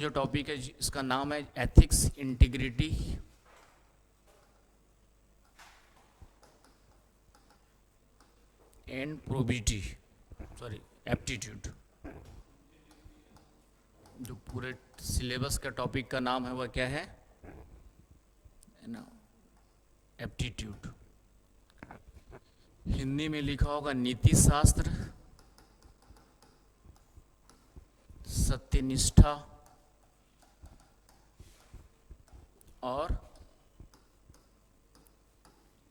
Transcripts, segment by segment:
जो टॉपिक है इसका नाम है ethics, integrity and probity, sorry aptitude. जो पूरे सिलेबस का टॉपिक का नाम है वह क्या है ना, एप्टीट्यूड। हिंदी में लिखा होगा नीति शास्त्र, सत्यनिष्ठा और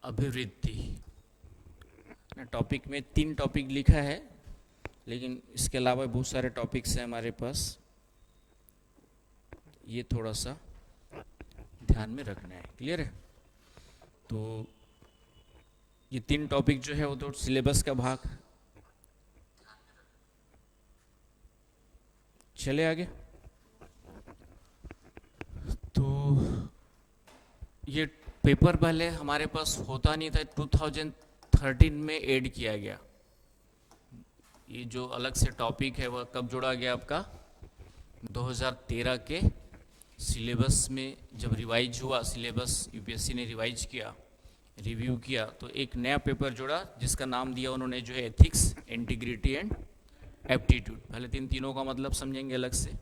अभिवृद्धि। टॉपिक में 3 टॉपिक लिखा है, लेकिन इसके अलावा बहुत सारे टॉपिक्स हैं हमारे पास, ये थोड़ा सा ध्यान में रखना है। क्लियर है? तो ये 3 टॉपिक जो है वो तो सिलेबस का भाग। चले आगे। तो ये पेपर पहले हमारे पास होता नहीं था, 2013 में ऐड किया गया। ये जो अलग से टॉपिक है वह कब जोड़ा गया आपका, 2013 के सिलेबस में जब रिवाइज हुआ, सिलेबस यूपीएससी ने रिवाइज किया, रिव्यू किया, तो एक नया पेपर जोड़ा जिसका नाम दिया उन्होंने जो है एथिक्स, इंटीग्रिटी एंड एप्टीट्यूड। पहले तीनों का मतलब समझेंगे अलग से।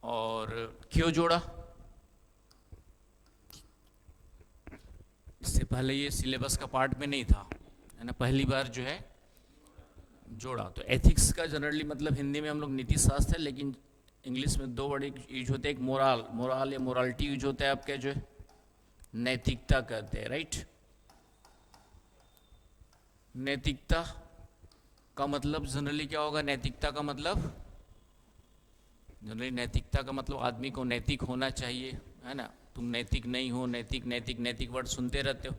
और क्यों जोड़ा, इससे पहले ये सिलेबस का पार्ट में नहीं था, है ना, पहली बार जो है जोड़ा। तो एथिक्स का जनरली मतलब हिंदी में हम लोग नीति शास्त्र है, लेकिन इंग्लिश में 2 वर्ड यूज होते हैं। एक मोराल या मोरालिटी यूज होता है, आपका जो है नैतिकता कहते हैं, राइट। नैतिकता का मतलब जनरली क्या होगा, नैतिकता का मतलब जनरली नैतिकता का मतलब आदमी को नैतिक होना चाहिए, है ना। तुम नैतिक नहीं हो, नैतिक नैतिक नैतिक वर्ड सुनते रहते हो,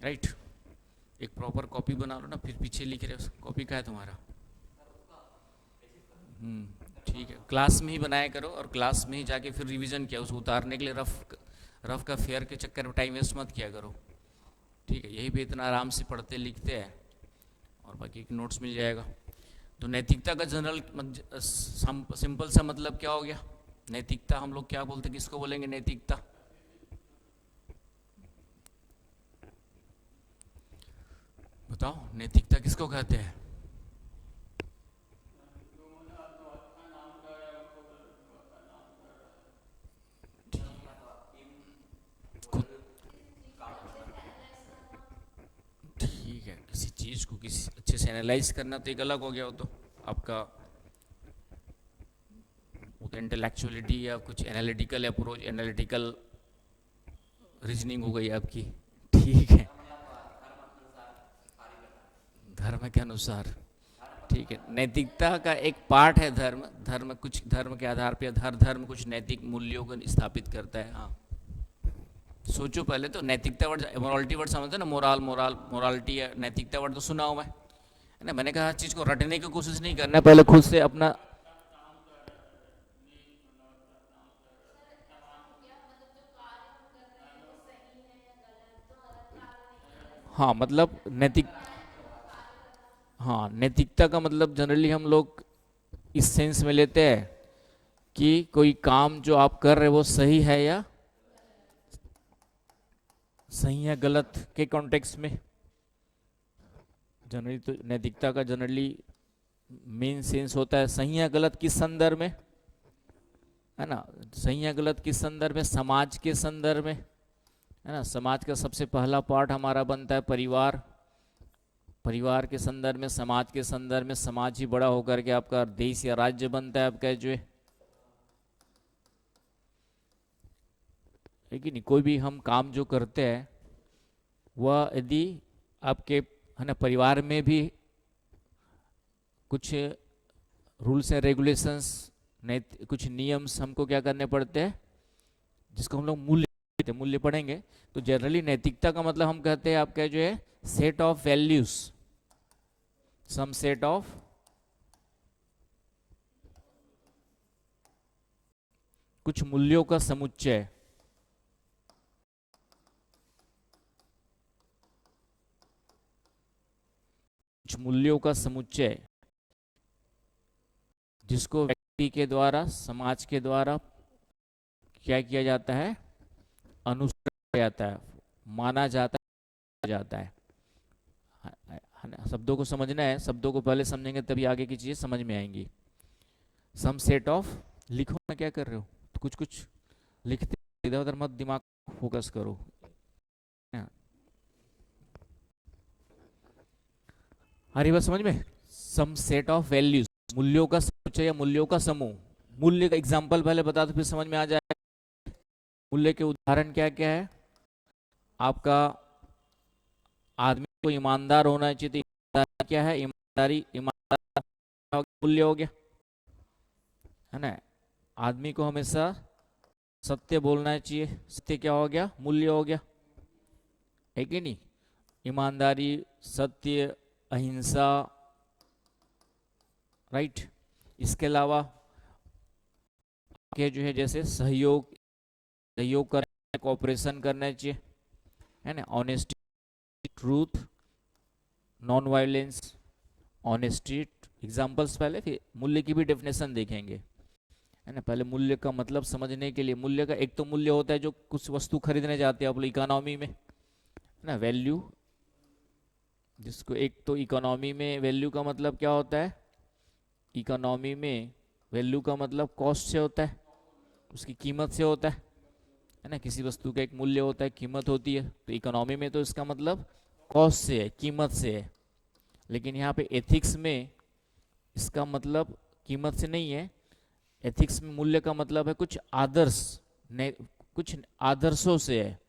राइट। एक प्रॉपर कॉपी बना लो ना, फिर पीछे लिख रहे हो। कॉपी का है तुम्हारा? ठीक है, क्लास में ही बनाया करो और क्लास में ही जाके फिर रिवीजन किया। उसको उतारने के लिए रफ का फेयर के चक्कर में टाइम वेस्ट मत किया करो, ठीक है। यही पे इतना आराम से पढ़ते लिखते हैं और बाकी नोट्स मिल जाएगा। तो नैतिकता का जनरल सिंपल सा मतलब क्या हो गया, नैतिकता हम लोग क्या बोलते हैं, किसको बोलेंगे नैतिकता? बताओ, नैतिकता किसको कहते हैं? ठीक है, किसी चीज़ को किसी अच्छे से एनालाइज करना तो एक अलग हो गया, वो तो आपका वो तो इंटेलेक्चुअलिटी या कुछ एनालिटिकल अप्रोच, एनालिटिकल रीजनिंग हो गई आपकी, ठीक है, धर्म के अनुसार। ठीक है, नैतिकता का एक पार्ट है धर्म। धर्म कुछ धर्म के आधार पर हर धर्म कुछ नैतिक मूल्यों को स्थापित करता है। हाँ, सोचो पहले तो, नैतिकता वर्ड, मोरालिटी वर्ड समझते ना, मोरालिटी या नैतिकता वर्ड तो सुना हो मैं, है ना। मैंने कहा हर चीज़ को रटने की कोशिश नहीं करना, पहले खुद से अपना। हाँ मतलब नैतिक, हाँ नैतिकता का मतलब जनरली हम लोग इस सेंस में लेते हैं कि कोई काम जो आप कर रहे हो वो सही है गलत के कॉन्टेक्स्ट में। जनरली तो नैतिकता का जनरली मेन सेंस होता है सही है गलत किस संदर्भ में, है ना। सही है गलत किस संदर्भ में, समाज के संदर्भ में, है ना। समाज का सबसे पहला पार्ट हमारा बनता है परिवार। परिवार के संदर्भ में, समाज के संदर्भ में, समाज ही बड़ा होकर के आपका देश या राज्य बनता है आपका जो है कि नहीं। कोई भी हम काम जो करते हैं वह यदि आपके, है ना, परिवार में भी कुछ रूल्स एंड रेगुलेशंस, कुछ नियम्स हमको क्या करने पड़ते हैं, जिसको हम लोग मूल्य पढ़ेंगे। तो जनरली नैतिकता का मतलब हम कहते हैं आपका जो है set of values, some set of कुछ मूल्यों का समुच्चय। कुछ मूल्यों का समुच्चय जिसको के द्वारा, समाज के द्वारा क्या किया जाता है, अनुसरण किया जाता है, माना जाता है। शब्दों को समझना है, शब्दों को पहले समझेंगे तभी आगे की चीजें समझ में आएंगी। सम सेट ऑफ, लिखो ना, क्या कर रहे हो, तो कुछ कुछ लिखते, इधर उधर मत दिमाग फोकस करो। हरी बात समझ में। सम सेट ऑफ वैल्यूज, मूल्यों का समुच्चय या मूल्यों का समूह। मूल्य का एग्जांपल पहले बता दो, फिर समझ में आ जाए। मूल्य के उदाहरण क्या क्या है आपका। आदमी को ईमानदार होना चाहिए, तो ईमानदारी क्या है, ईमानदार मूल्य हो गया, है ना। आदमी को हमेशा सत्य बोलना चाहिए, सत्य क्या हो गया, मूल्य हो गया, है कि नहीं। ईमानदारी, सत्य, अहिंसा, राइट। इसके अलावा के जो है जैसे सहयोग, सहयोग करना, कोऑपरेशन करना चाहिए, है ना। Honesty, truth, non violence, honesty, examples पहले, फिर मूल्य की भी डेफिनेशन देखेंगे, है ना। पहले मूल्य का मतलब समझने के लिए, मूल्य का एक तो मूल्य होता है जो कुछ वस्तु खरीदने जाते हैं आप लोग इकोनॉमी में, है ना, वैल्यू, जिसको एक तो इकोनॉमी में वैल्यू का मतलब क्या होता है, इकोनॉमी में वैल्यू का मतलब कॉस्ट से होता है, उसकी कीमत से होता है ना। किसी वस्तु का एक मूल्य होता है, कीमत होती है, तो इकोनॉमी में तो इसका मतलब कॉस्ट से है, कीमत से है। लेकिन यहाँ पे एथिक्स में इसका मतलब कीमत से नहीं है। एथिक्स में मूल्य का मतलब है कुछ आदर्श, कुछ आदर्शों से है,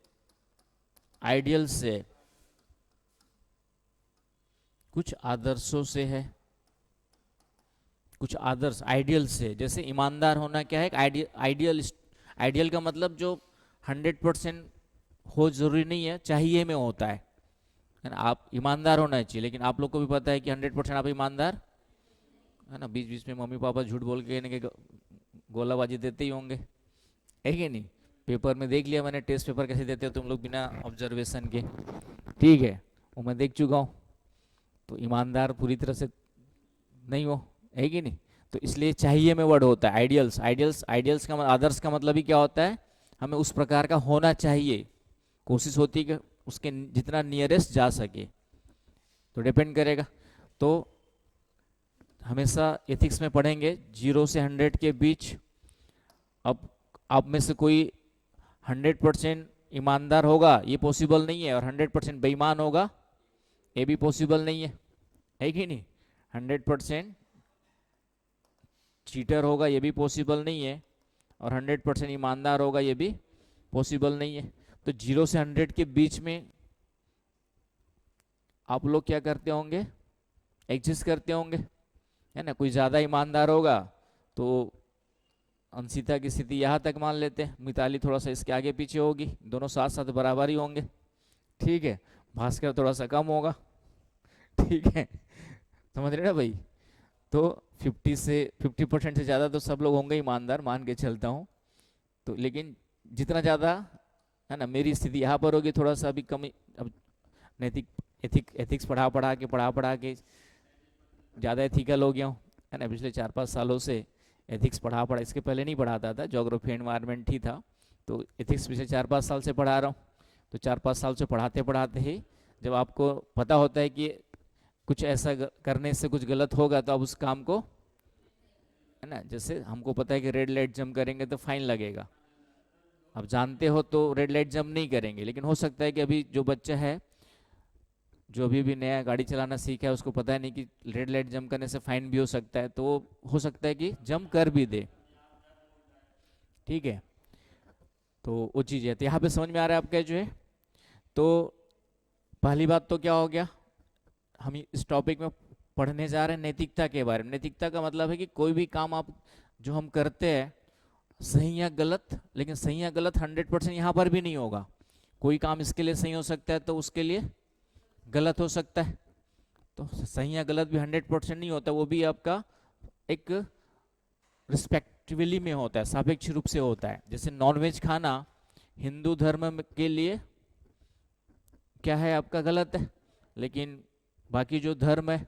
आइडियल से है, कुछ आदर्शों से है, कुछ आदर्श, आइडियल से। जैसे ईमानदार होना क्या है, आइडियल, आइडियल का मतलब जो 100% हो जरूरी नहीं है, चाहिए में होता है ना। आप ईमानदार होना चाहिए, लेकिन आप लोग को भी पता है कि 100% आप ईमानदार, है ना। बीच बीच में मम्मी पापा झूठ बोल के गोलाबाजी देते ही होंगे, है कि नहीं। पेपर में देख लिया मैंने, टेस्ट पेपर कैसे देते हो तुम लोग बिना ऑब्जर्वेशन के, ठीक है, वो मैं देख चुका हूँ। तो ईमानदार पूरी तरह से नहीं हो, है कि नहीं। तो इसलिए चाहिए में वर्ड होता है आइडियल्स, आइडियल्स का आदर्श का मतलब ही क्या होता है, हमें उस प्रकार का होना चाहिए, कोशिश होती है कि उसके जितना नियरेस्ट जा सके, तो डिपेंड करेगा। तो हमेशा एथिक्स में पढ़ेंगे 0 से 100 के बीच। अब आप में से कोई 100% ईमानदार होगा ये पॉसिबल नहीं है, और 100% बेईमान होगा ये भी पॉसिबल नहीं है कि नहीं। 100% चीटर होगा ये भी पॉसिबल नहीं है, और 100% ईमानदार होगा ये भी पॉसिबल नहीं है। तो 0 से 100 के बीच में आप लोग क्या करते होंगे, एग्जिस्ट करते होंगे, है ना। कोई ज़्यादा ईमानदार होगा तो अंशिता की स्थिति यहाँ तक मान लेते हैं, मिताली थोड़ा सा इसके आगे पीछे होगी, दोनों साथ साथ बराबर ही होंगे, ठीक है। भास्कर थोड़ा सा कम होगा, ठीक है, समझ रहे ना भाई। तो 50% से ज़्यादा तो सब लोग होंगे ईमानदार, मान के चलता हूँ। तो लेकिन जितना ज़्यादा, है ना, मेरी स्थिति यहाँ पर होगी थोड़ा सा अभी कम। अब नैतिक, एथिक्स पढ़ा के ज़्यादा एथिकल हो गया हूँ, है ना। पिछले 4-5 सालों से एथिक्स पढ़ा, इसके पहले नहीं पढ़ाता था, ज्योग्राफी एनवायरनमेंट ही था। तो एथिक्स पिछले 4-5 साल से पढ़ा रहा हूँ। तो 4-5 साल से पढ़ाते पढ़ाते ही जब आपको पता होता है कि कुछ ऐसा करने से कुछ गलत होगा, तो आप उस काम को, है ना, जैसे हमको पता है कि रेड लाइट जंप करेंगे तो फाइन लगेगा, अब जानते हो तो रेड लाइट जंप नहीं करेंगे। लेकिन हो सकता है कि अभी जो बच्चा है, जो अभी भी नया गाड़ी चलाना सीखा है, उसको पता नहीं कि रेड लाइट जंप करने से फाइन भी हो सकता है, तो हो सकता है कि जंप कर भी दे, ठीक है। तो वो चीज़ है, तो यहाँ पे समझ में आ रहा है आपका जो है। तो पहली बात तो क्या हो गया, हम इस टॉपिक में पढ़ने जा रहे हैं नैतिकता के बारे में। नैतिकता का मतलब है कि कोई भी काम आप जो हम करते हैं, सही या गलत, लेकिन सही या गलत 100% यहाँ पर भी नहीं होगा। कोई काम इसके लिए सही हो सकता है तो उसके लिए गलत हो सकता है। तो सही या गलत भी 100% नहीं होता, वो भी आपका एक रिस्पेक्टिवली में होता है, सापेक्ष रूप से होता है। जैसे नॉनवेज खाना हिंदू धर्म के लिए क्या है, आपका गलत है, लेकिन बाकी जो धर्म है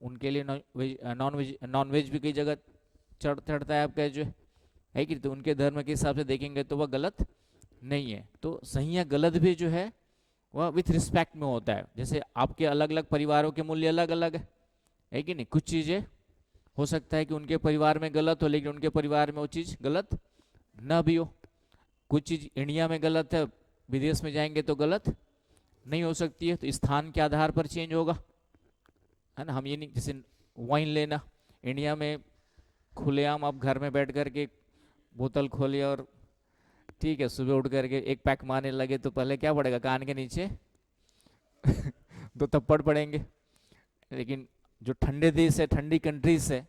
उनके लिए नॉनवेज भी कई जगह चढ़ता है आपका जो है कि नहीं? तो उनके धर्म के हिसाब से देखेंगे तो वह गलत नहीं है। तो सही या गलत भी जो है वह विथ रिस्पेक्ट में होता है। जैसे आपके अलग अलग परिवारों के मूल्य अलग अलग है कि नहीं? कुछ चीज़ें हो सकता है कि उनके परिवार में गलत हो लेकिन उनके परिवार में वो चीज़ गलत ना भी हो। कुछ चीज़ इंडिया में गलत है, विदेश में जाएंगे तो गलत नहीं हो सकती है। तो स्थान के आधार पर चेंज होगा, है ना? हम ये नहीं, जैसे वाइन लेना इंडिया में खुलेआम आप घर में बैठ करके बोतल खोलिए और ठीक है सुबह उठ करके एक पैक मारने लगे तो पहले क्या पड़ेगा? कान के नीचे दो थप्पड़ पड़ेंगे। लेकिन जो ठंडे देश है, ठंडी कंट्रीज है,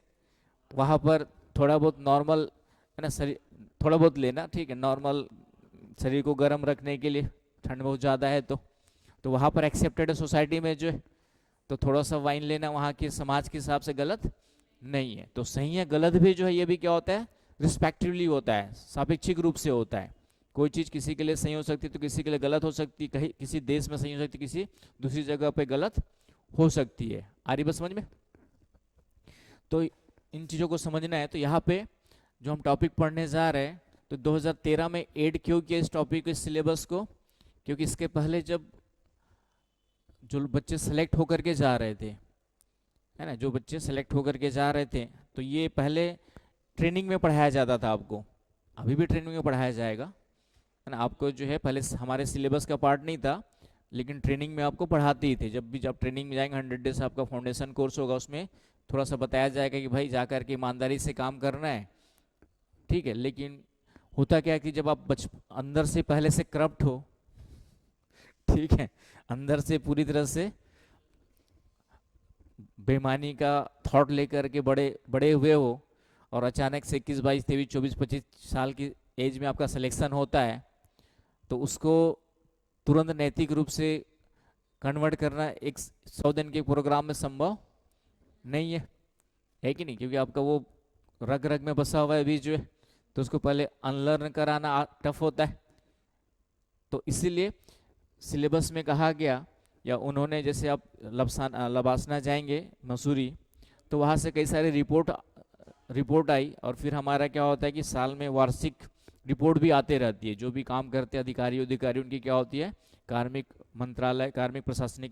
वहाँ पर थोड़ा बहुत नॉर्मल, है ना, शरीर थोड़ा बहुत लेना ठीक है, नॉर्मल शरीर को गर्म रखने के लिए, ठंड बहुत ज़्यादा है तो वहाँ पर एक्सेप्टेड है सोसाइटी में जो है। तो थोड़ा सा वाइन लेना वहाँ के समाज के हिसाब से गलत नहीं है। तो सही है गलत भी जो है ये भी क्या होता है? रिस्पेक्टिवली होता है, सापेक्षिक रूप से होता है। कोई चीज़ किसी के लिए सही हो सकती है तो किसी के लिए गलत हो सकती है, कहीं किसी देश में सही हो सकती है, किसी दूसरी जगह पे गलत हो सकती है। आ रही बात समझ में? तो इन चीज़ों को समझना है। तो यहाँ पे जो हम टॉपिक पढ़ने जा रहे हैं, तो 2013 में ऐड क्यों किया इस टॉपिक को, इस सिलेबस को? क्योंकि इसके पहले जब जो बच्चे सेलेक्ट होकर के जा रहे थे, है ना, जो बच्चे सेलेक्ट होकर के जा रहे थे, तो ये पहले ट्रेनिंग में पढ़ाया जाता था आपको, अभी भी ट्रेनिंग में पढ़ाया जाएगा, है ना। आपको जो है पहले हमारे सिलेबस का पार्ट नहीं था, लेकिन ट्रेनिंग में आपको पढ़ाते ही थे। जब भी जब ट्रेनिंग में जाएंगे 100 डेज आपका फाउंडेशन कोर्स होगा, उसमें थोड़ा सा बताया जाएगा कि भाई जा कर के ईमानदारी से काम करना है, ठीक है। लेकिन होता क्या है कि जब आप अंदर से पहले से करप्ट हो, ठीक है, अंदर से पूरी तरह से बेईमानी का थॉट लेकर के बड़े बड़े हुए हो, और अचानक से 21 22 23 24 25 साल की एज में आपका सिलेक्शन होता है, तो उसको तुरंत नैतिक रूप से कन्वर्ट करना एक 100 दिन के प्रोग्राम में संभव नहीं है कि नहीं? क्योंकि आपका वो रग रग में बसा हुआ है बीज जो है, तो उसको पहले अनलर्न कराना टफ होता है। तो इसीलिए सिलेबस में कहा गया, या उन्होंने, जैसे आप लबासना जाएंगे मसूरी, तो वहाँ से कई सारे रिपोर्ट आई, और फिर हमारा क्या होता है कि साल में वार्षिक रिपोर्ट भी आते रहती है। जो भी काम करते हैं अधिकारी उनकी क्या होती है, कार्मिक मंत्रालय, कार्मिक प्रशासन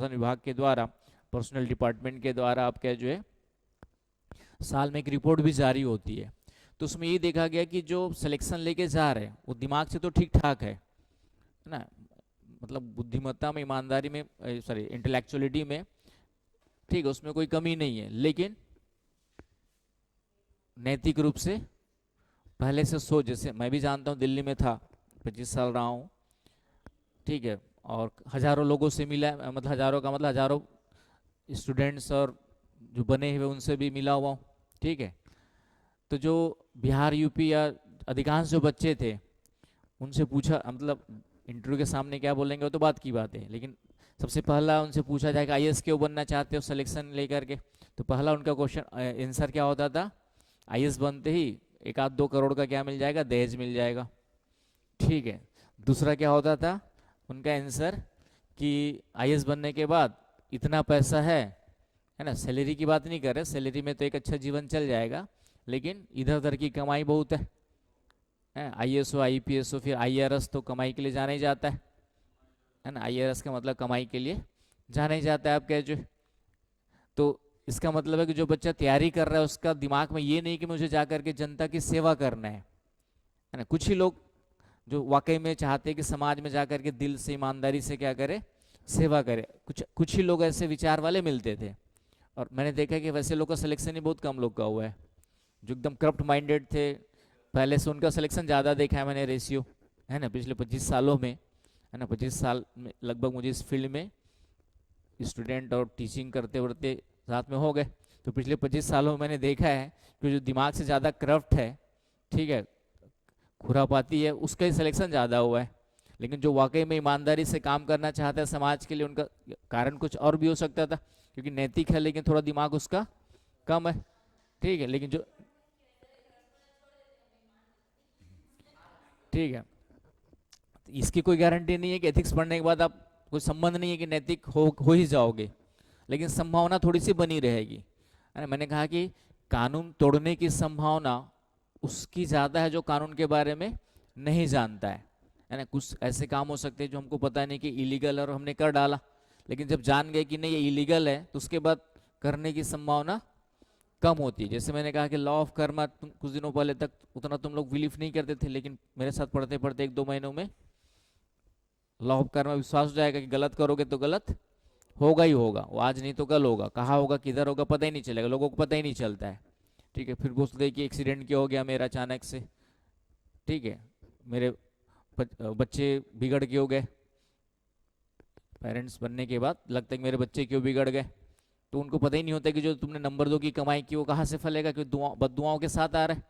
विभाग के द्वारा, पर्सनल डिपार्टमेंट के द्वारा आप क्या जो है साल में एक रिपोर्ट भी जारी होती है। तो उसमें ये देखा गया कि जो सिलेक्शन लेके जा रहे हैं वो दिमाग से तो ठीक ठाक है ना, मतलब बुद्धिमत्ता में, ईमानदारी में, सॉरी इंटेलेक्चुअलिटी में, ठीक है, उसमें कोई कमी नहीं है, लेकिन नैतिक रूप से पहले से सोच, जैसे मैं भी जानता हूँ, दिल्ली में था, 25 साल रहा हूँ, ठीक है, और हजारों लोगों से मिला, मतलब हजारों का मतलब हजारों स्टूडेंट्स और जो बने हुए उनसे भी मिला हुआ हूँ, ठीक है। तो जो बिहार यूपी या अधिकांश जो बच्चे थे उनसे पूछा, मतलब इंटरव्यू के सामने क्या बोलेंगे वो तो बात की बात है, लेकिन सबसे पहला उनसे पूछा जाएगा आईएएस क्यों बनना चाहते हो सिलेक्शन लेकर के, तो पहला उनका क्वेश्चन आंसर क्या होता था, आईएएस बनते ही 1-2 करोड़ का क्या मिल जाएगा, दहेज मिल जाएगा, ठीक है। दूसरा क्या होता था उनका आंसर कि आईएएस बनने के बाद इतना पैसा है ना, सैलरी की बात नहीं कर रहे, सैलरी में तो एक अच्छा जीवन चल जाएगा, लेकिन इधर उधर की कमाई बहुत है। आईएएस हो, आईपीएस हो, फिर आईआरएस तो कमाई के लिए जाना ही जाता है ना, आईआरएस का मतलब कमाई के लिए जाना ही जाता है आप कह जो। तो इसका मतलब है कि जो बच्चा तैयारी कर रहा है उसका दिमाग में ये नहीं कि मुझे जा करके जनता की सेवा करना है ना। कुछ ही लोग जो वाकई में चाहते हैं कि समाज में जा करके दिल से ईमानदारी से क्या करे, सेवा करे, कुछ ही लोग ऐसे विचार वाले मिलते थे। और मैंने देखा कि वैसे लोग का सिलेक्शन ही बहुत कम लोग का हुआ है, जो एकदम करप्ट माइंडेड थे, पहले से उनका सिलेक्शन ज़्यादा देखा है मैंने, रेशियो, है ना, पिछले 25 सालों में, है ना, 25 साल में लगभग मुझे इस फील्ड में स्टूडेंट और टीचिंग करते करते साथ में हो गए। तो पिछले 25 सालों में मैंने देखा है कि जो दिमाग से ज़्यादा करप्ट है, ठीक है, खुरापाती है, उसका ही सिलेक्शन ज़्यादा हुआ है। लेकिन जो वाकई में ईमानदारी से काम करना चाहता है समाज के लिए, उनका कारण कुछ और भी हो सकता था, क्योंकि नैतिक है लेकिन थोड़ा दिमाग उसका कम है, ठीक है। लेकिन जो, ठीक है, इसकी कोई गारंटी नहीं है कि एथिक्स पढ़ने के बाद आप, कोई संबंध नहीं है कि नैतिक हो ही जाओगे, लेकिन संभावना थोड़ी सी बनी रहेगी, है ना। मैंने कहा कि कानून तोड़ने की संभावना उसकी ज़्यादा है जो कानून के बारे में नहीं जानता है ना। कुछ ऐसे काम हो सकते हैं जो हमको पता नहीं कि इलीगल है और हमने कर डाला, लेकिन जब जान गए कि नहीं ये इलीगल है तो उसके बाद करने की संभावना कम होती है। जैसे मैंने कहा कि लॉ ऑफ कर्मा कुछ दिनों पहले तक उतना तुम लोग बिलीव नहीं करते थे, लेकिन मेरे साथ पढ़ते पढ़ते 1-2 महीनों में लॉ ऑफ कर्मा विश्वास हो जाएगा कि गलत करोगे तो गलत होगा ही होगा, वो आज नहीं तो कल होगा। कहाँ होगा किधर होगा पता ही नहीं चलेगा, लोगों को पता ही नहीं चलता है। ठीक है, फिर बोलते कि एक्सीडेंट क्या हो गया मेरा अचानक से, ठीक है, मेरे बच्चे बिगड़ के हो गए, पेरेंट्स बनने के बाद लगता है कि मेरे बच्चे क्यों बिगड़ गए, तो उनको पता ही नहीं होता कि जो तुमने नंबर 2 की कमाई की वो कहाँ से फलेगा, क्योंकि बददुआओं के साथ आ रहा है।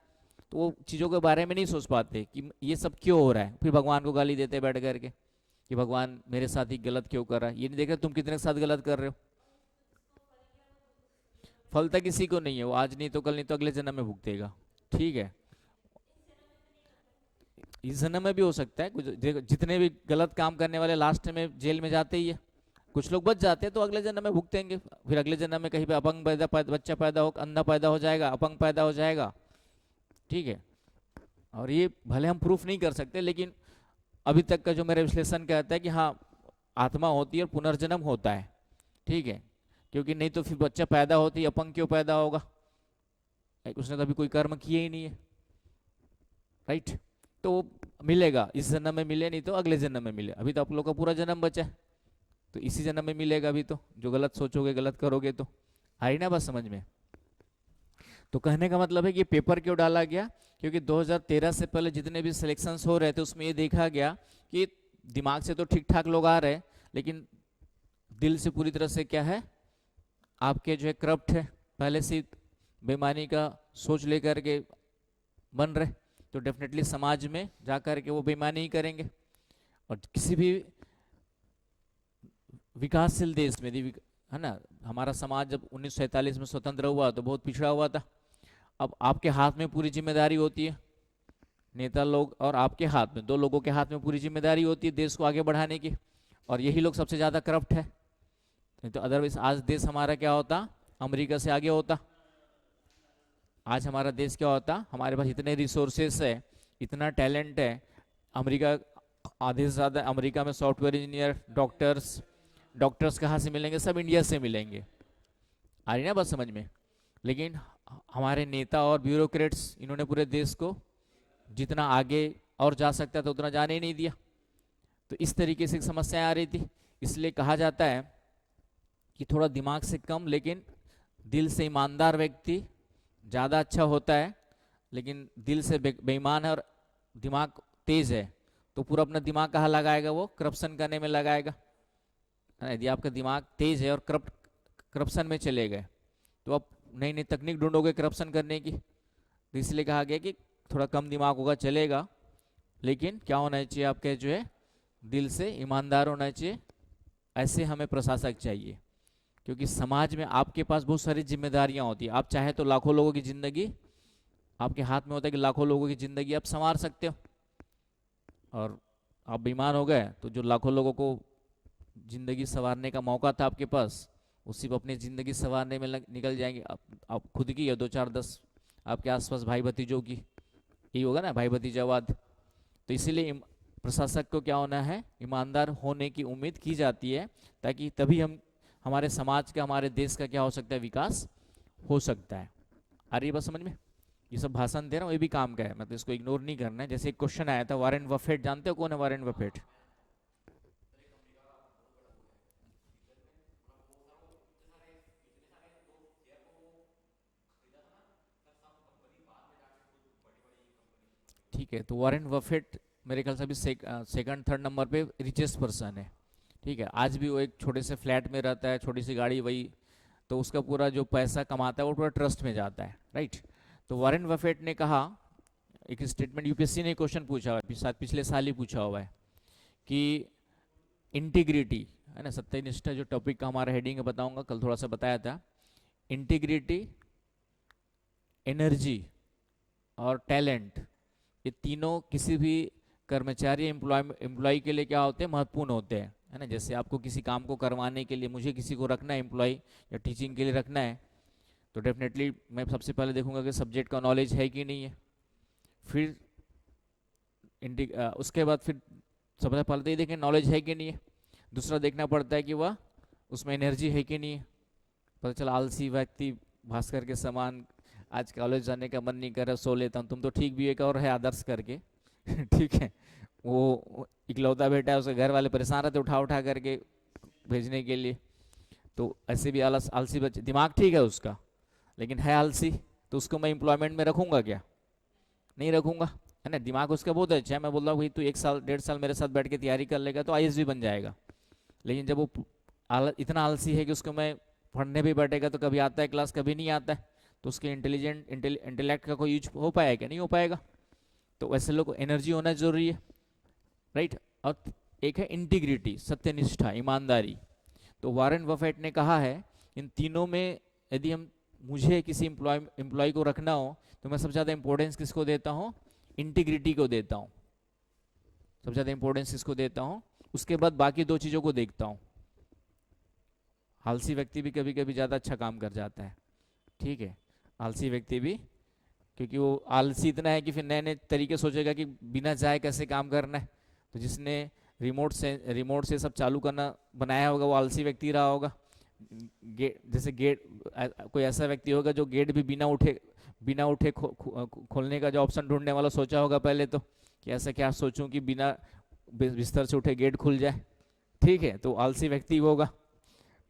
तो वो चीज़ों के बारे में नहीं सोच पाते कि ये सब क्यों हो रहा है, फिर भगवान को गाली देते बैठ करके कि भगवान मेरे साथ ही गलत क्यों कर रहा है। ये नहीं देख रहे तुम कितने के साथ गलत कर रहे हो। फलता किसी को नहीं है, वो आज नहीं तो कल नहीं तो अगले जन्म में भुगतेगा। ठीक है, इस जन्म में भी हो सकता है। जितने भी गलत काम करने वाले लास्ट में जेल में जाते ही है, कुछ लोग बच जाते हैं तो अगले जन्म में भुगतेंगे। फिर अगले जन्म में कहीं पे अपंग बच्चा पैदा हो, अंधा पैदा हो जाएगा, अपंग पैदा हो जाएगा। ठीक है, और ये भले हम प्रूफ नहीं कर सकते, लेकिन अभी तक का जो मेरा विश्लेषण कहता है कि हाँ आत्मा होती है और पुनर्जन्म होता है। ठीक है, क्योंकि नहीं तो फिर बच्चा पैदा होती है अपंग क्यों पैदा होगा, उसने तो अभी कोई कर्म किए ही नहीं है, राइट। तो वो मिलेगा, इस जन्म में मिले नहीं तो अगले जन्म में मिले। अभी तो आप लोग का पूरा जन्म बचा है, तो इसी जन्म में मिलेगा। अभी तो जो गलत सोचोगे गलत करोगे तो आई ना बात समझ में। तो कहने का मतलब है कि पेपर क्यों डाला गया, क्योंकि 2013 से पहले जितने भी सिलेक्शंस हो रहे थे उसमें ये देखा गया कि दिमाग से तो ठीक ठाक लोग आ रहे हैं, लेकिन दिल से पूरी तरह से क्या है, आपके जो है करप्ट है, पहले से बेईमानी का सोच लेकर के बन रहे, तो डेफिनेटली समाज में जाकर के वो बेईमानी ही करेंगे। और किसी भी विकासशील देश में है ना, हमारा समाज जब 1947 में स्वतंत्र हुआ तो बहुत पिछड़ा हुआ था। अब आपके हाथ में पूरी जिम्मेदारी होती है, नेता लोग और आपके हाथ में, 2 लोगों के हाथ में पूरी जिम्मेदारी होती है देश को आगे बढ़ाने की, और यही लोग सबसे ज़्यादा करप्ट है। नहीं तो अदरवाइज आज देश हमारा क्या होता, अमेरिका से आगे होता। आज हमारा देश क्या होता, हमारे पास इतने रिसोर्सेस है, इतना टैलेंट है। अमेरिका आधे से ज़्यादा, अमेरिका में सॉफ्टवेयर इंजीनियर, डॉक्टर्स कहाँ से मिलेंगे, सब इंडिया से मिलेंगे। आ रही ना बात समझ में। लेकिन हमारे नेता और ब्यूरोक्रेट्स, इन्होंने पूरे देश को जितना आगे और जा सकता था उतना जाने ही नहीं दिया। तो इस तरीके से समस्याएं आ रही थी। इसलिए कहा जाता है कि थोड़ा दिमाग से कम लेकिन दिल से ईमानदार व्यक्ति ज़्यादा अच्छा होता है। लेकिन दिल से बेईमान है और दिमाग तेज है तो पूरा अपना दिमाग कहाँ लगाएगा, वो करप्शन करने में लगाएगा। यदि आपका दिमाग तेज है और करप्शन में चले गए तो आप नई नई तकनीक ढूंढोगे करप्शन करने की। तो इसलिए कहा गया कि थोड़ा कम दिमाग होगा चलेगा, लेकिन क्या होना चाहिए, आपके जो है दिल से ईमानदार होना चाहिए। ऐसे हमें प्रशासक चाहिए, क्योंकि समाज में आपके पास बहुत सारी जिम्मेदारियां होती है। आप चाहे तो लाखों लोगों की जिंदगी आपके हाथ में होता है कि लाखों लोगों की जिंदगी आप संवार सकते हो, और आप बेईमान हो गए तो जो लाखों लोगों को जिंदगी संवारने का मौका था आपके पास, उसी पर अपनी ज़िंदगी संवारने में निकल जाएंगे। आप खुद की या 2-4-10 आपके आसपास भाई भतीजों की, यही होगा ना भाई भतीजावाद। तो इसीलिए प्रशासक को क्या होना है, ईमानदार होने की उम्मीद की जाती है, ताकि तभी हम हमारे समाज का, हमारे देश का क्या हो सकता है, विकास हो सकता है। आ रही है बात समझ में। ये सब भाषण दे रहा हूँ, ये भी काम का है, मतलब इसको इग्नोर नहीं करना है। जैसे एक क्वेश्चन आया था, वॉरेन बफेट जानते हो कौन है वॉरेन बफेट? ठीक है, तो वॉरेन बफेट मेरे ख्याल से अभी सेकंड थर्ड नंबर पे रिचेस्ट पर्सन है। ठीक है, आज भी वो एक छोटे से फ्लैट में रहता है, छोटी सी गाड़ी वही, तो उसका पूरा जो पैसा कमाता है वो पूरा ट्रस्ट में जाता है, राइट। तो वॉरेन बफेट ने कहा, एक स्टेटमेंट यूपीएससी ने क्वेश्चन पूछा हुआ है, शायद पिछले साल ही पूछा हुआ है, कि इंटीग्रिटी है ना, सत्यनिष्ठा जो टॉपिक का हमारा हेडिंग है, बताऊंगा, कल थोड़ा सा बताया था। इंटीग्रिटी, एनर्जी और टैलेंट, ये तीनों किसी भी कर्मचारी एम्प्लॉय के लिए क्या होते हैं, महत्वपूर्ण होते हैं, है ना। जैसे आपको किसी काम को करवाने के लिए, मुझे किसी को रखना है एम्प्लॉय या टीचिंग के लिए रखना है, तो डेफिनेटली मैं सबसे पहले देखूंगा कि सब्जेक्ट का नॉलेज है कि नहीं है। फिर उसके बाद फिर सबसे पहले तो ये देखें नॉलेज है कि नहीं है। दूसरा देखना पड़ता है कि वह उसमें एनर्जी है कि नहीं है। पता चला आलसी व्यक्ति भास्कर के समान, आज कॉलेज जाने का मन नहीं कर रहा, सो लेता हूँ। तुम तो ठीक भी एक और है आदर्श करके ठीक है, वो इकलौता बेटा है, उसके घर वाले परेशान रहते उठा उठा करके भेजने के लिए। तो ऐसे भी आलसी बच्चे, दिमाग ठीक है उसका लेकिन है आलसी, तो उसको मैं एम्प्लॉयमेंट में रखूंगा क्या? नहीं रखूंगा, है ना। दिमाग उसका बहुत अच्छा है, मैं बोल रहा हूँ भाई तू 1 साल 1.5 साल मेरे साथ बैठ के तैयारी कर लेगा तो आईएएस भी बन जाएगा। लेकिन जब वो इतना आलसी है कि उसको मैं पढ़ने भी बैठेगा तो कभी आता है क्लास, कभी नहीं आता है, तो उसके इंटेलेक्ट का कोई यूज हो पाएगा क्या? नहीं हो पाएगा। तो वैसे लोग को एनर्जी होना जरूरी है, राइट। और एक है इंटीग्रिटी, सत्यनिष्ठा, ईमानदारी। तो वारेन बफेट ने कहा है इन तीनों में यदि हम मुझे किसी एम्प्लॉय को रखना हो तो मैं सबसे ज़्यादा इंपॉर्टेंस किसको देता हूँ? इंटीग्रिटी को देता हूँ, सबसे ज़्यादा इंपॉर्टेंस किसको देता हूँ। उसके बाद बाकी 2 चीज़ों को देखता हूँ। आलसी व्यक्ति भी कभी कभी ज़्यादा अच्छा काम कर जाता है, ठीक है। आलसी व्यक्ति भी, क्योंकि वो आलसी इतना है कि फिर नए नए तरीके सोचेगा कि बिना जाए कैसे काम करना है। तो जिसने रिमोट से सब चालू करना बनाया होगा वो आलसी व्यक्ति रहा होगा। जैसे गेट, कोई ऐसा व्यक्ति होगा जो गेट भी बिना उठे खोलने का जो ऑप्शन ढूंढने वाला सोचा होगा पहले तो, कि ऐसा क्या सोचूं कि बिना बिस्तर से उठे गेट खुल जाए, ठीक है। तो आलसी व्यक्ति होगा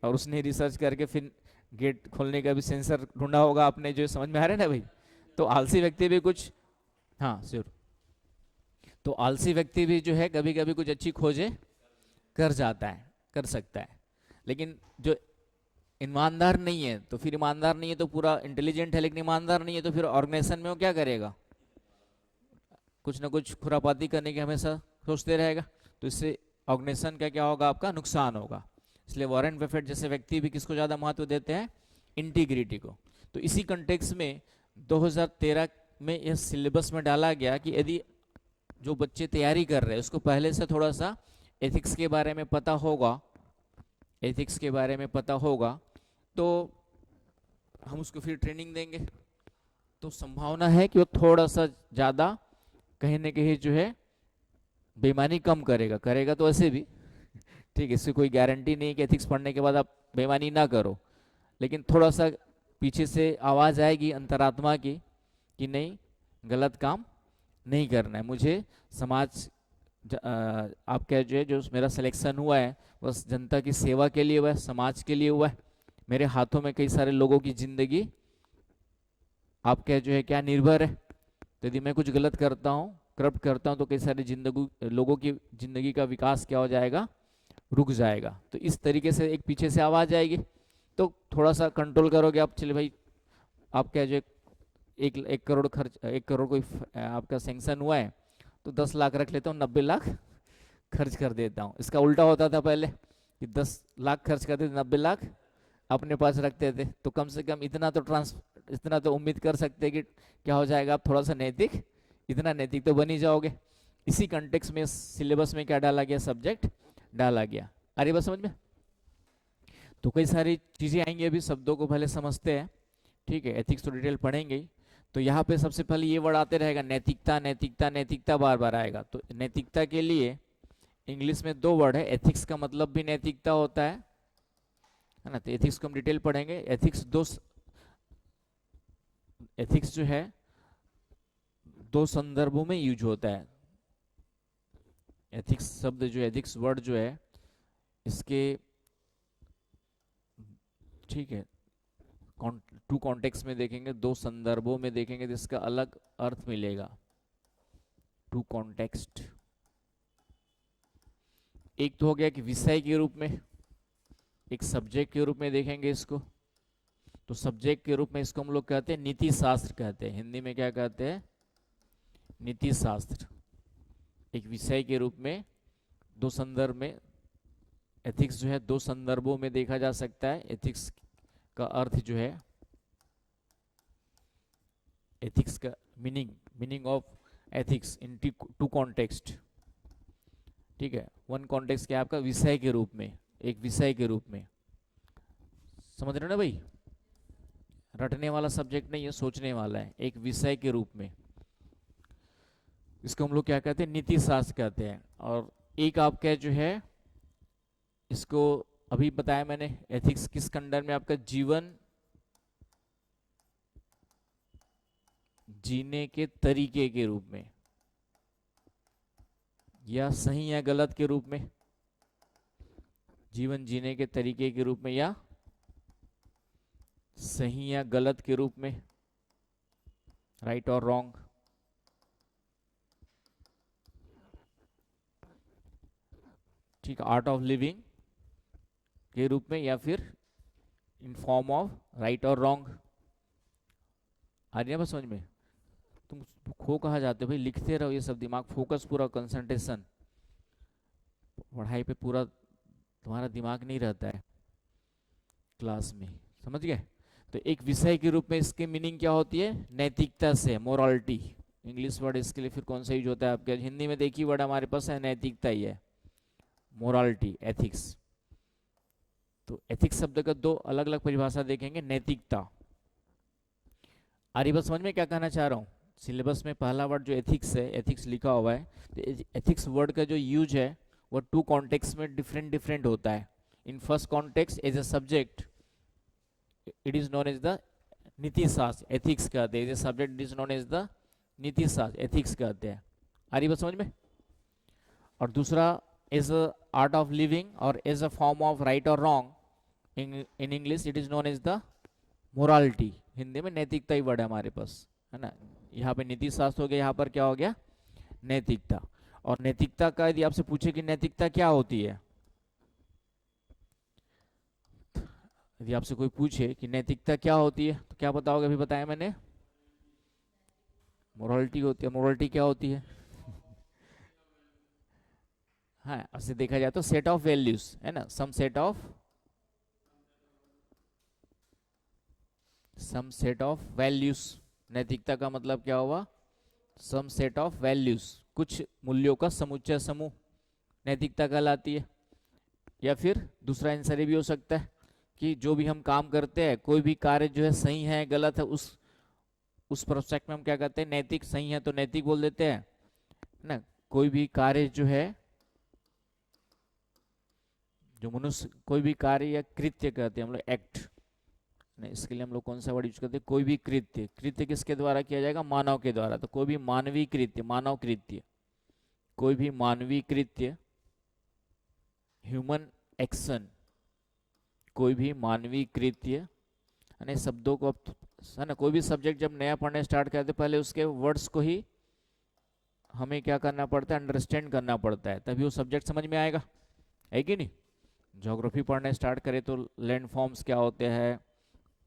और उसने रिसर्च करके फिर गेट खोलने का भी सेंसर ढूंढा होगा आपने, जो समझ में आ रहा है ना भाई। तो आलसी व्यक्ति भी कुछ, हाँ श्योर, तो आलसी व्यक्ति भी जो है कभी कभी कुछ अच्छी खोजें कर जाता है, कर सकता है। लेकिन जो ईमानदार नहीं है, तो फिर ईमानदार नहीं है तो पूरा इंटेलिजेंट है लेकिन ईमानदार नहीं है तो फिर ऑर्गेनाइजेशन में वो क्या करेगा? कुछ ना कुछ खुरापाती करने की हमेशा सोचते रहेगा। तो इससे ऑर्गेनाइजेशन का क्या होगा? आपका नुकसान होगा। इसलिए वॉरेन बफेट जैसे व्यक्ति भी किसको ज़्यादा महत्व देते हैं? इंटीग्रिटी को। तो इसी कंटेक्स में 2013 में यह सिलेबस में डाला गया कि यदि जो बच्चे तैयारी कर रहे हैं उसको पहले से थोड़ा सा एथिक्स के बारे में पता होगा, एथिक्स के बारे में पता होगा तो हम उसको फिर ट्रेनिंग देंगे, तो संभावना है कि वो थोड़ा सा ज़्यादा कहीं ना कहीं जो है बेईमानी कम करेगा। करेगा तो ऐसे भी ठीक है, इससे कोई गारंटी नहीं कि एथिक्स पढ़ने के बाद आप बेईमानी ना करो, लेकिन थोड़ा सा पीछे से आवाज़ आएगी अंतरात्मा की कि नहीं, गलत काम नहीं करना है मुझे। समाज आपका जो है, जो मेरा सिलेक्शन हुआ है बस जनता की सेवा के लिए हुआ है, समाज के लिए हुआ है। मेरे हाथों में कई सारे लोगों की जिंदगी आपका जो है क्या निर्भर है। तो यदि मैं कुछ गलत करता हूँ, करप्ट करता हूँ, तो कई सारे लोगों की जिंदगी का विकास क्या हो जाएगा? रुक जाएगा। तो इस तरीके से एक पीछे से आवाज आएगी तो थोड़ा सा कंट्रोल करोगे आप। चलिए भाई, आपका जो 1 करोड़ खर्च, 1 करोड़ कोई आपका सेंक्शन हुआ है तो 10 लाख रख लेता हूँ, 90 लाख खर्च कर देता हूँ। इसका उल्टा होता था पहले कि 10 लाख खर्च करते थे, 90 लाख अपने पास रखते थे। तो कम से कम इतना तो उम्मीद कर सकते कि क्या हो जाएगा, आप थोड़ा सा नैतिक, इतना नैतिक तो बन ही जाओगे। इसी कंटेक्स में सिलेबस में क्या डाला गया? सब्जेक्ट डाला गया। अरे बस समझ में। तो कई सारी चीज़ें आएंगी, अभी शब्दों को पहले समझते हैं, ठीक है। एथिक्स तो डिटेल पढ़ेंगे ही। तो यहाँ पे सबसे पहले ये वर्ड आते रहेगा, नैतिकता नैतिकता नैतिकता, बार बार आएगा। तो नैतिकता के लिए इंग्लिश में 2 वर्ड है। एथिक्स का मतलब भी नैतिकता होता है ना। तो एथिक्स को हम डिटेल पढ़ेंगे। एथिक्स जो है 2 संदर्भों में यूज होता है। एथिक्स शब्द जो है, एथिक्स वर्ड जो है, इसके ठीक है 2 कॉन्टेक्स्ट में देखेंगे, 2 संदर्भों में देखेंगे तो इसका अलग अर्थ मिलेगा। 2 कॉन्टेक्स्ट, एक तो हो गया कि विषय के रूप में, एक सब्जेक्ट के रूप में देखेंगे इसको। तो सब्जेक्ट के रूप में इसको हम लोग कहते हैं नीति शास्त्र कहते हैं। हिंदी में क्या कहते हैं? नीति शास्त्र। एक विषय के रूप में 2 संदर्भ में एथिक्स जो है 2 संदर्भों में देखा जा सकता है। एथिक्स का अर्थ जो है, एथिक्स का meaning of ethics in 2 context, ठीक है। 1 कॉन्टेक्स्ट क्या है आपका? विषय के रूप में, एक विषय के रूप में। समझ रहे हो ना भाई? रटने वाला सब्जेक्ट नहीं है, सोचने वाला है, एक विषय के रूप में। इसको हम लोग क्या कहते हैं, नीति शास्त्र कहते हैं। और एक आपका जो है, इसको अभी बताया मैंने, एथिक्स किस खंडन में, आपका जीवन जीने के तरीके के रूप में, या सही या गलत के रूप में, जीवन जीने के तरीके के रूप में, या सही या गलत के रूप में, राइट और रॉन्ग। ठीक, आर्ट ऑफ लिविंग के रूप में, या फिर इन फॉर्म ऑफ राइट और रॉन्ग। आ रही है बस समझ में? तुम खो कहाँ जाते हो भाई, लिखते रहो ये सब, दिमाग फोकस, पूरा कंसंट्रेशन, पढ़ाई पे पूरा तुम्हारा दिमाग नहीं रहता है क्लास में, समझ गए? तो एक विषय के रूप में इसकी मीनिंग क्या होती है, नैतिकता से, मोरालिटी। इंग्लिश वर्ड इसके लिए फिर कौन सा यूज होता है आपके, हिंदी में देखिए वर्ड हमारे पास है, नैतिकता ही है, मोरालिटी, एथिक्स। तो एथिक्स शब्द का दो अलग अलग परिभाषा देखेंगे। नैतिकता, आरी बात समझ में क्या कहना चाह रहा हूँ? सिलेबस में पहला वर्ड जो एथिक्स है, एथिक्स लिखा हुआ है, तो एथिक्स वर्ड का जो यूज है वो टू कॉन्टेक्स्ट में डिफरेंट डिफरेंट होता है। In first context as a subject it is known as the niti shastra, ethics कहते हैं। As a subject it is known as the niti shastra, ethics कहते हैं। आ रही बात समझ में? और दूसरा as a art of living और as a form of right और wrong, in English it is known as the morality. Hindi में नैतिकता ही वर्ड है हमारे पास, है ना। यहाँ पे नीति शास्त्र हो गया, यहाँ पर क्या हो गया, नैतिकता। और नैतिकता का यदि आपसे पूछे कि नैतिकता क्या होती है, यदि आपसे कोई पूछे कि नैतिकता क्या होती है, तो क्या बताओगे? अभी बताया मैंने, मोरालिटी होती है। मोरालिटी क्या होती है? हाँ, ऐसे देखा जाए तो सेट ऑफ वैल्यूज, है ना, सम सेट ऑफ वैल्यूज। नैतिकता का मतलब क्या हुआ, सम सेट ऑफ वैल्यूज, कुछ मूल्यों का समुच्चय, समूह, नैतिकता कहलाती है। या फिर दूसरा आंसर ये भी हो सकता है कि जो भी हम काम करते हैं, कोई भी कार्य जो है सही है गलत है, उस प्रोस्पेक्ट में हम क्या कहते हैं, नैतिक। सही है तो नैतिक बोल देते हैं ना। कोई भी कार्य जो है, जो मनुष्य, कोई भी कार्य या कृत्य कहते हैं हम लोग, एक्ट नहीं, इसके लिए हम लोग कौन सा वर्ड यूज करते हैं, कोई भी कृत्य। कृत्य किसके द्वारा किया जाएगा, मानव के द्वारा। तो कोई भी मानवीय कृत्य, मानव कृत्य, कोई भी मानवीय कृत्य, ह्यूमन एक्शन, कोई भी मानवीय कृत्य, यानी शब्दों को, है ना, कोई भी सब्जेक्ट जब नया पढ़ने स्टार्ट करते पहले उसके वर्ड्स को ही हमें क्या करना पड़ता है, अंडरस्टैंड करना पड़ता है, तभी वो सब्जेक्ट समझ में आएगा, है कि नहीं। ज्योग्राफी पढ़ने स्टार्ट करें तो लैंड फॉर्म्स क्या होते हैं,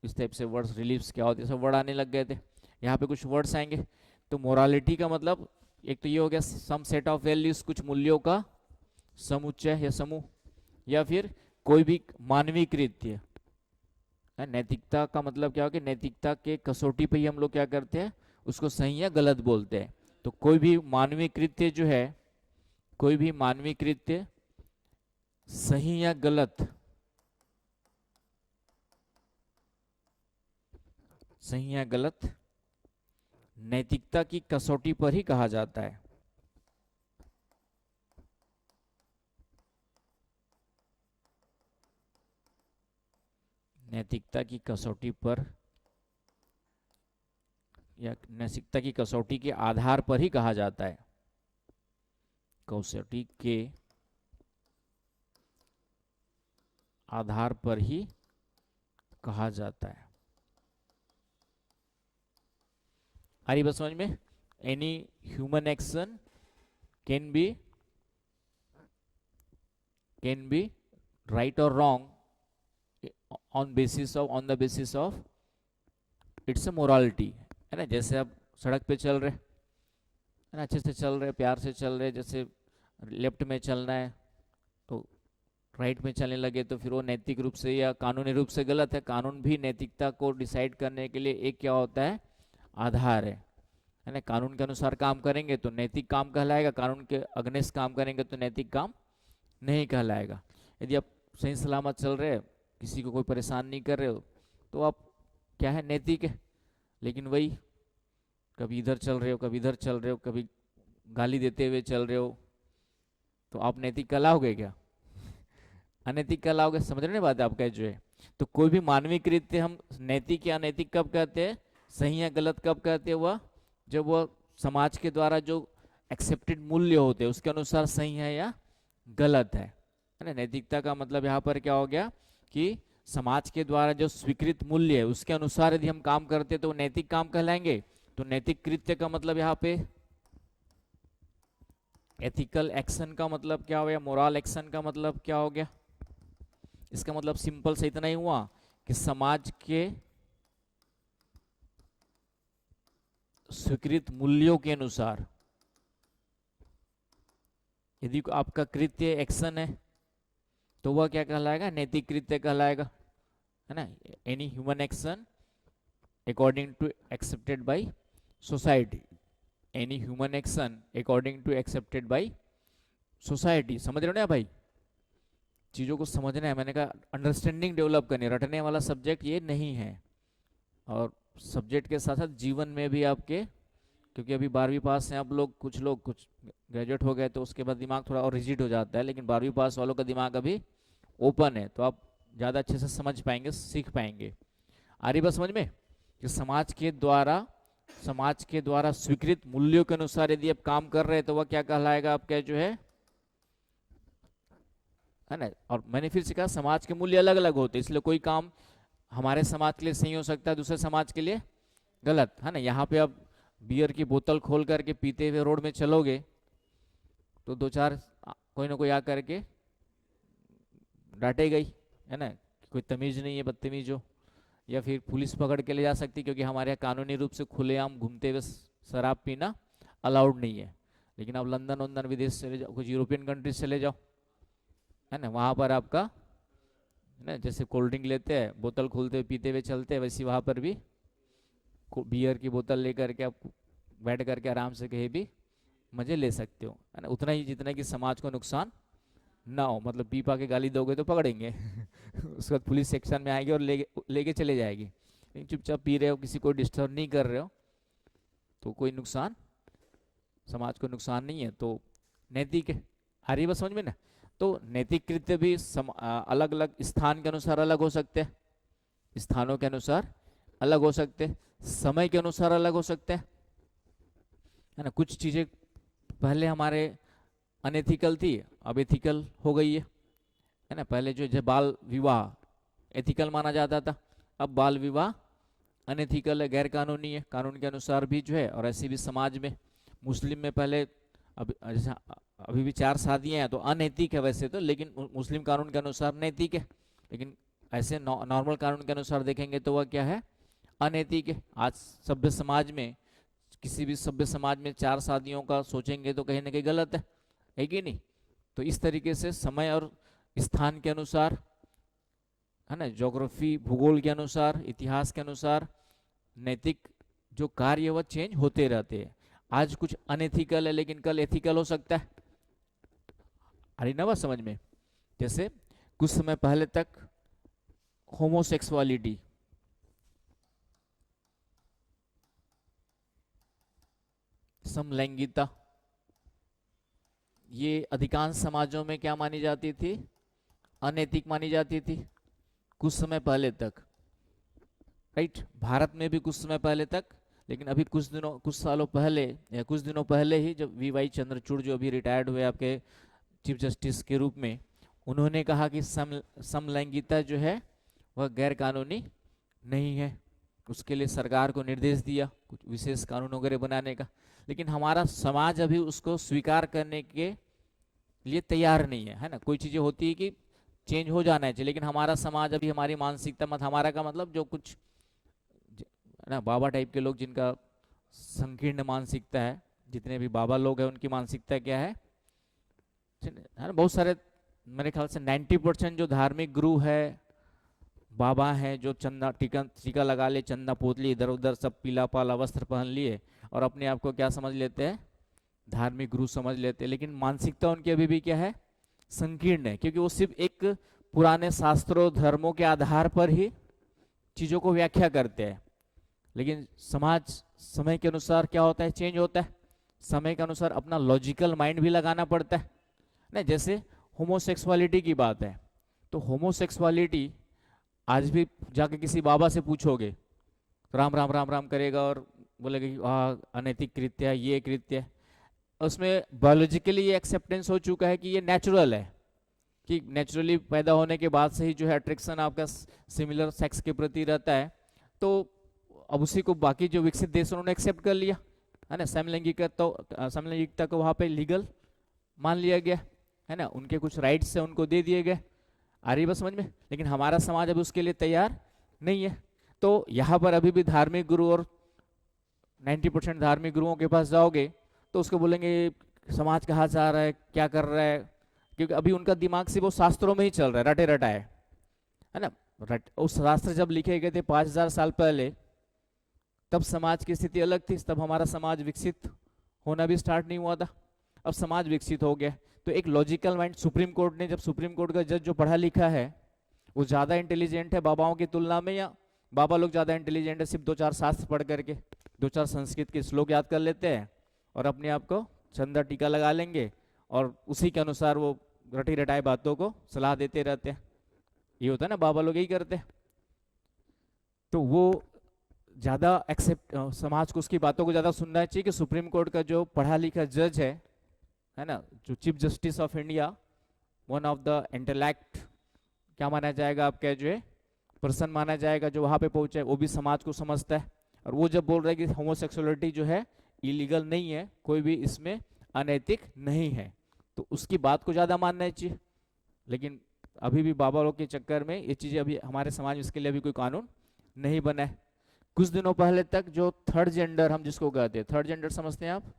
इस टाइप से वर्ड्स, रिलीफ्स क्या होते हैं, सब वर्ड आने लग गए थे। यहाँ पे कुछ वर्ड्स आएंगे। तो मोरालिटी का मतलब एक तो ये हो गया, सम सेट ऑफ वैल्यूज, कुछ मूल्यों का समुच्चय या समूह, या फिर कोई भी मानवीय कृत्य। नैतिकता का मतलब क्या हो गया, नैतिकता के कसौटी पे ही हम लोग क्या करते हैं, उसको सही या गलत बोलते हैं। तो कोई भी मानवीय कृत्य जो है, कोई भी मानवीय कृत्य सही या गलत, सही या गलत, नैतिकता की कसौटी पर ही कहा जाता है। नैतिकता की कसौटी पर, या नैतिकता की कसौटी के आधार पर ही कहा जाता है, कसौटी के आधार पर ही कहा जाता है। आ रही बात समझ में? Any human action can be right और wrong on the basis of its a morality, है ना। जैसे आप सड़क पे चल रहे, है ना, अच्छे से चल रहे, प्यार से चल रहे, जैसे लेफ्ट में चलना है तो राइट में चलने लगे, तो फिर वो नैतिक रूप से या कानूनी रूप से गलत है। कानून भी नैतिकता को डिसाइड करने के लिए एक क्या होता है, आधार है ना। कानून के अनुसार काम करेंगे तो नैतिक काम कहलाएगा, कानून के अगेंस्ट काम करेंगे तो नैतिक काम नहीं कहलाएगा। यदि आप सही सलामत चल रहे, किसी को कोई परेशान नहीं कर रहे हो, तो आप क्या है, नैतिक है। लेकिन वही, कभी इधर चल रहे हो, कभी इधर चल रहे हो, कभी गाली देते हुए चल रहे हो, तो आप नैतिक कहलाओगे क्या? अनैतिक कहलाओगे। समझ रहे ना बात आपका जो है। तो कोई भी मानवीय कृत्य हम नैतिक या अनैतिक कब कहते हैं, सही या गलत कब कहते हैं, वह जब वह समाज के द्वारा जो एक्सेप्टेड मूल्य होते हैं उसके अनुसार सही है या गलत है ना। नैतिकता का मतलब यहाँ पर क्या हो गया कि समाज के द्वारा जो स्वीकृत मूल्य है उसके अनुसार यदि हम काम करते हैं तो वो नैतिक काम कहलाएंगे। तो नैतिक कृत्य का मतलब यहाँ पे एथिकल एक्शन का मतलब क्या हो गया, मोरल एक्शन का मतलब क्या हो गया। इसका मतलब सिंपल से इतना ही हुआ कि समाज के स्वीकृत मूल्यों के अनुसार यदि आपका कृत्य एक्शन है तो वह क्या कहलाएगा, नैतिक कृत्य कहलाएगा, है ना। Any human action according to accepted by society, any human action according to accepted by society. समझ रहे हो ना भाई, चीज़ों को समझना है। मैंने कहा अंडरस्टैंडिंग डेवलप करनी, रटने वाला सब्जेक्ट ये नहीं है। और सब्जेक्ट के साथ साथ जीवन में भी आपके, क्योंकि अभी 12वीं पास हैं आप लोग, कुछ लोग कुछ ग्रेजुएट हो गए तो उसके बाद दिमाग थोड़ा और रिजिड हो जाता है, लेकिन 12वीं पास वालों का दिमाग अभी ओपन है, तो आप ज़्यादा अच्छे से समझ पाएंगे, सीख पाएंगे। आ रही बात समझ में कि समाज के द्वारा स्वीकृत मूल्यों के अनुसार यदि आप काम कर रहे हैं तो वह क्या कहलाएगा आपका जो है ना। और मैंने फिर से कहा समाज के मूल्य अलग अलग होते हैं, इसलिए कोई काम हमारे समाज के लिए सही हो सकता है, दूसरे समाज के लिए गलत, है ना। यहाँ पे आप बियर की बोतल खोल करके पीते हुए रोड में चलोगे तो दो चार कोई ना कोई आ करके डांटेगा ही, है ना। कोई तमीज नहीं है, बदतमीज हो, या फिर पुलिस पकड़ के ले जा सकती, क्योंकि हमारे यहाँ कानूनी रूप से खुलेआम घूमते हुए शराब पीना अलाउड नहीं है। लेकिन आप लंदन वंदन विदेश चले जाओ, कुछ यूरोपियन कंट्रीज चले जाओ, है ना, वहाँ पर आपका ना जैसे कोल्ड ड्रिंक लेते हैं, बोतल खोलते हुए पीते हुए चलते हैं, वैसे वहाँ पर भी बियर की बोतल लेकर के आप बैठ करके आराम से कहीं भी मजे ले सकते हो, है ना। उतना ही जितना कि समाज को नुकसान ना हो, मतलब पी पा के गाली दोगे तो पकड़ेंगे उसके बाद पुलिस सेक्शन में आएगी और लेके चले जाएगी। लेकिन चुपचाप पी रहे हो, किसी को डिस्टर्ब नहीं कर रहे हो, तो कोई नुकसान, समाज को नुकसान नहीं है, तो नैतिक है। आ रही बात समझ में ना। तो नैतिक कृत्य भी अलग अलग स्थान के अनुसार अलग हो सकते हैं, स्थानों के अनुसार अलग हो सकते हैं, समय के अनुसार अलग हो सकते हैं, है ना। कुछ चीजें पहले हमारे अनएथिकल थी, अब एथिकल हो गई है ना। पहले जो बाल विवाह एथिकल माना जाता था, अब बाल विवाह अनएथिकल है, गैर कानूनी है, कानून के अनुसार भी जो है। और ऐसे भी समाज में, मुस्लिम में पहले, जैसे अभी भी 4 शादियां हैं तो अनैतिक है वैसे तो, लेकिन मुस्लिम कानून के अनुसार नैतिक है। लेकिन ऐसे नॉर्मल कानून के अनुसार देखेंगे तो वह क्या है, अनैतिक है। आज सभ्य समाज में, किसी भी सभ्य समाज में 4 शादियों का सोचेंगे तो कहीं ना कहीं गलत है कि नहीं। तो इस तरीके से समय और स्थान के अनुसार, है ना, ज्योग्राफी भूगोल के अनुसार, इतिहास के अनुसार नैतिक जो कार्य वह चेंज होते रहते हैं। आज कुछ अनएथिकल है लेकिन कल एथिकल हो सकता है। अरे ना बात समझ में, जैसे कुछ समय पहले तक होमोसेक्सुअलिटी, समलैंगिकता, ये अधिकांश समाजों में क्या मानी जाती थी, अनैतिक मानी जाती थी कुछ समय पहले तक, राइट। भारत में भी कुछ समय पहले तक, लेकिन अभी कुछ सालों पहले या कुछ दिनों पहले ही जब वी वाई चंद्रचूड़ जो अभी रिटायर्ड हुए आपके चीफ जस्टिस के रूप में, उन्होंने कहा कि समलैंगिकता जो है वह गैर कानूनी नहीं है। उसके लिए सरकार को निर्देश दिया कुछ विशेष कानून वगैरह बनाने का, लेकिन हमारा समाज अभी उसको स्वीकार करने के लिए तैयार नहीं है ना। कोई चीज़ें होती है कि चेंज हो जाना चाहिए, लेकिन हमारा समाज अभी, हमारी मानसिकता मत, हमारा का मतलब जो कुछ ना बाबा टाइप के लोग जिनका संकीर्ण मानसिकता है, जितने भी बाबा लोग हैं उनकी मानसिकता क्या है ना। बहुत सारे, मेरे ख्याल से 90% जो धार्मिक गुरु है, बाबा हैं, जो चंदा टीका लगा ले, चंदा पोतली इधर उधर सब पीला पाला वस्त्र पहन लिए और अपने आप को क्या समझ लेते हैं, धार्मिक गुरु समझ लेते हैं। लेकिन मानसिकता उनकी अभी भी क्या है, संकीर्ण है, क्योंकि वो सिर्फ एक पुराने शास्त्रों धर्मों के आधार पर ही चीज़ों को व्याख्या करते हैं। लेकिन समाज समय के अनुसार क्या होता है, चेंज होता है। समय के अनुसार अपना लॉजिकल माइंड भी लगाना पड़ता है ना। जैसे होमोसेक्सुअलिटी की बात है, तो होमोसेक्सुअलिटी आज भी जाके किसी बाबा से पूछोगे, राम राम राम राम करेगा और बोलेगा कि अनैतिक कृत्य है, ये कृत्य है। उसमें बायोलॉजिकली ये एक्सेप्टेंस हो चुका है कि ये नेचुरल है, कि नेचुरली पैदा होने के बाद से ही जो है अट्रैक्शन आपका सिमिलर सेक्स के प्रति रहता है। तो अब उसी को बाकी जो विकसित देश उन्होंने एक्सेप्ट कर लिया है ना। समलैंगिकता को वहाँ पे लीगल मान लिया गया है ना, उनके कुछ राइट्स है उनको दे दिए गए। आ रही बस समझ में। लेकिन हमारा समाज अभी उसके लिए तैयार नहीं है। तो यहाँ पर अभी भी धार्मिक गुरु, और 90% धार्मिक गुरुओं के पास जाओगे तो उसको बोलेंगे समाज कहाँ जा रहा है, क्या कर रहा है, क्योंकि अभी उनका दिमाग से वो शास्त्रों में ही चल रहा है, रटे रटा है ना। उस शास्त्र जब लिखे गए थे 5000 साल पहले, तब समाज की स्थिति अलग थी, तब हमारा समाज विकसित होना भी स्टार्ट नहीं हुआ था। अब समाज विकसित हो गया, तो एक लॉजिकल माइंड सुप्रीम कोर्ट ने, जब सुप्रीम कोर्ट का जज जो पढ़ा लिखा है वो ज़्यादा इंटेलिजेंट है बाबाओं की तुलना में, या बाबा लोग ज़्यादा इंटेलिजेंट है, सिर्फ 2-4 शास्त्र पढ़ करके 2-4 संस्कृत के श्लोक याद कर लेते हैं और अपने आप को चंदा टीका लगा लेंगे और उसी के अनुसार वो रटी रटाई बातों को सलाह देते रहते हैं। ये होता है ना, बाबा लोग यही करते हैं। तो वो ज़्यादा एक्सेप्ट, समाज को उसकी बातों को ज़्यादा सुनना चाहिए कि सुप्रीम कोर्ट का जो पढ़ा लिखा जज है ना, जो chief justice of India, one of the intellect क्या माना जाएगा आपका, जो है पर्सन माना जाएगा, जो वहाँ पे पहुँचा है, वो भी समाज को समझता है। और वो जब बोल रहा है कि होमोसेक्सुअलिटी जो है इलीगल नहीं है, कोई भी इसमें अनैतिक नहीं है, तो उसकी बात को ज़्यादा मानना चाहिए। लेकिन अभी भी बाबा लोग के चक्कर में ये चीज़ें, अभी हमारे समाज में इसके लिए अभी कोई कानून नहीं बना है। कुछ दिनों पहले तक जो थर्ड जेंडर हम जिसको कहते हैं, थर्ड जेंडर समझते हैं आप,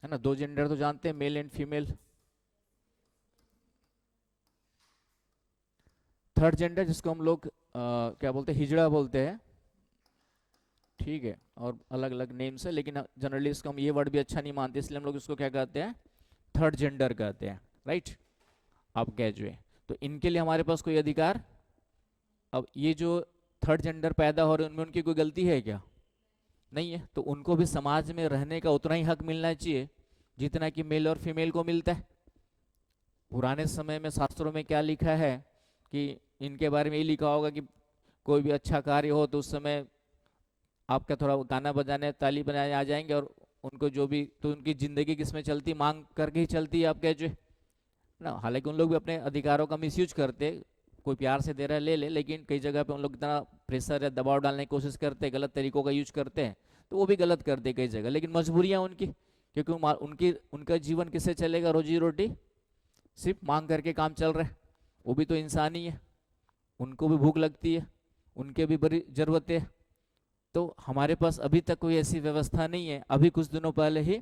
है ना। 2 जेंडर तो जानते हैं, male and female. Third gender जिसको हम लोग क्या बोलते हैं, हिजड़ा बोलते हैं, ठीक है, और अलग अलग नेम्स है, लेकिन जनरली इसको हम ये वर्ड भी अच्छा नहीं मानते, इसलिए हम लोग इसको क्या कहते हैं, थर्ड जेंडर कहते हैं, राइट। आप कह जो है, तो इनके लिए हमारे पास कोई अधिकार, अब ये जो थर्ड जेंडर पैदा हो रहे हैं उनमें उनकी कोई गलती है क्या, नहीं है। तो उनको भी समाज में रहने का उतना ही हक मिलना चाहिए जितना कि मेल और फीमेल को मिलता है। पुराने समय में शास्त्रों में क्या लिखा है कि इनके बारे में ये लिखा होगा कि कोई भी अच्छा कार्य हो तो उस समय आपका थोड़ा गाना बजाने ताली बजाने आ जाएंगे, और उनको जो भी, तो उनकी ज़िंदगी किसमें चलती, मांग करके ही चलती है, आप कह जो ना। हालांकि उन लोग भी अपने अधिकारों का मिसयूज करते, कोई प्यार से दे रहा है ले ले, लेकिन कई जगह पे उन लोग इतना प्रेशर या दबाव डालने की कोशिश करते हैं, गलत तरीकों का यूज करते हैं, तो वो भी गलत करते कई जगह। लेकिन मजबूरियाँ उनकी, क्योंकि उनका जीवन किससे चलेगा, रोजी रोटी सिर्फ मांग करके काम चल रहा है। वो भी तो इंसान ही है, उनको भी भूख लगती है, उनके भी बड़ी ज़रूरतें हैं। तो हमारे पास अभी तक कोई ऐसी व्यवस्था नहीं है। अभी कुछ दिनों पहले ही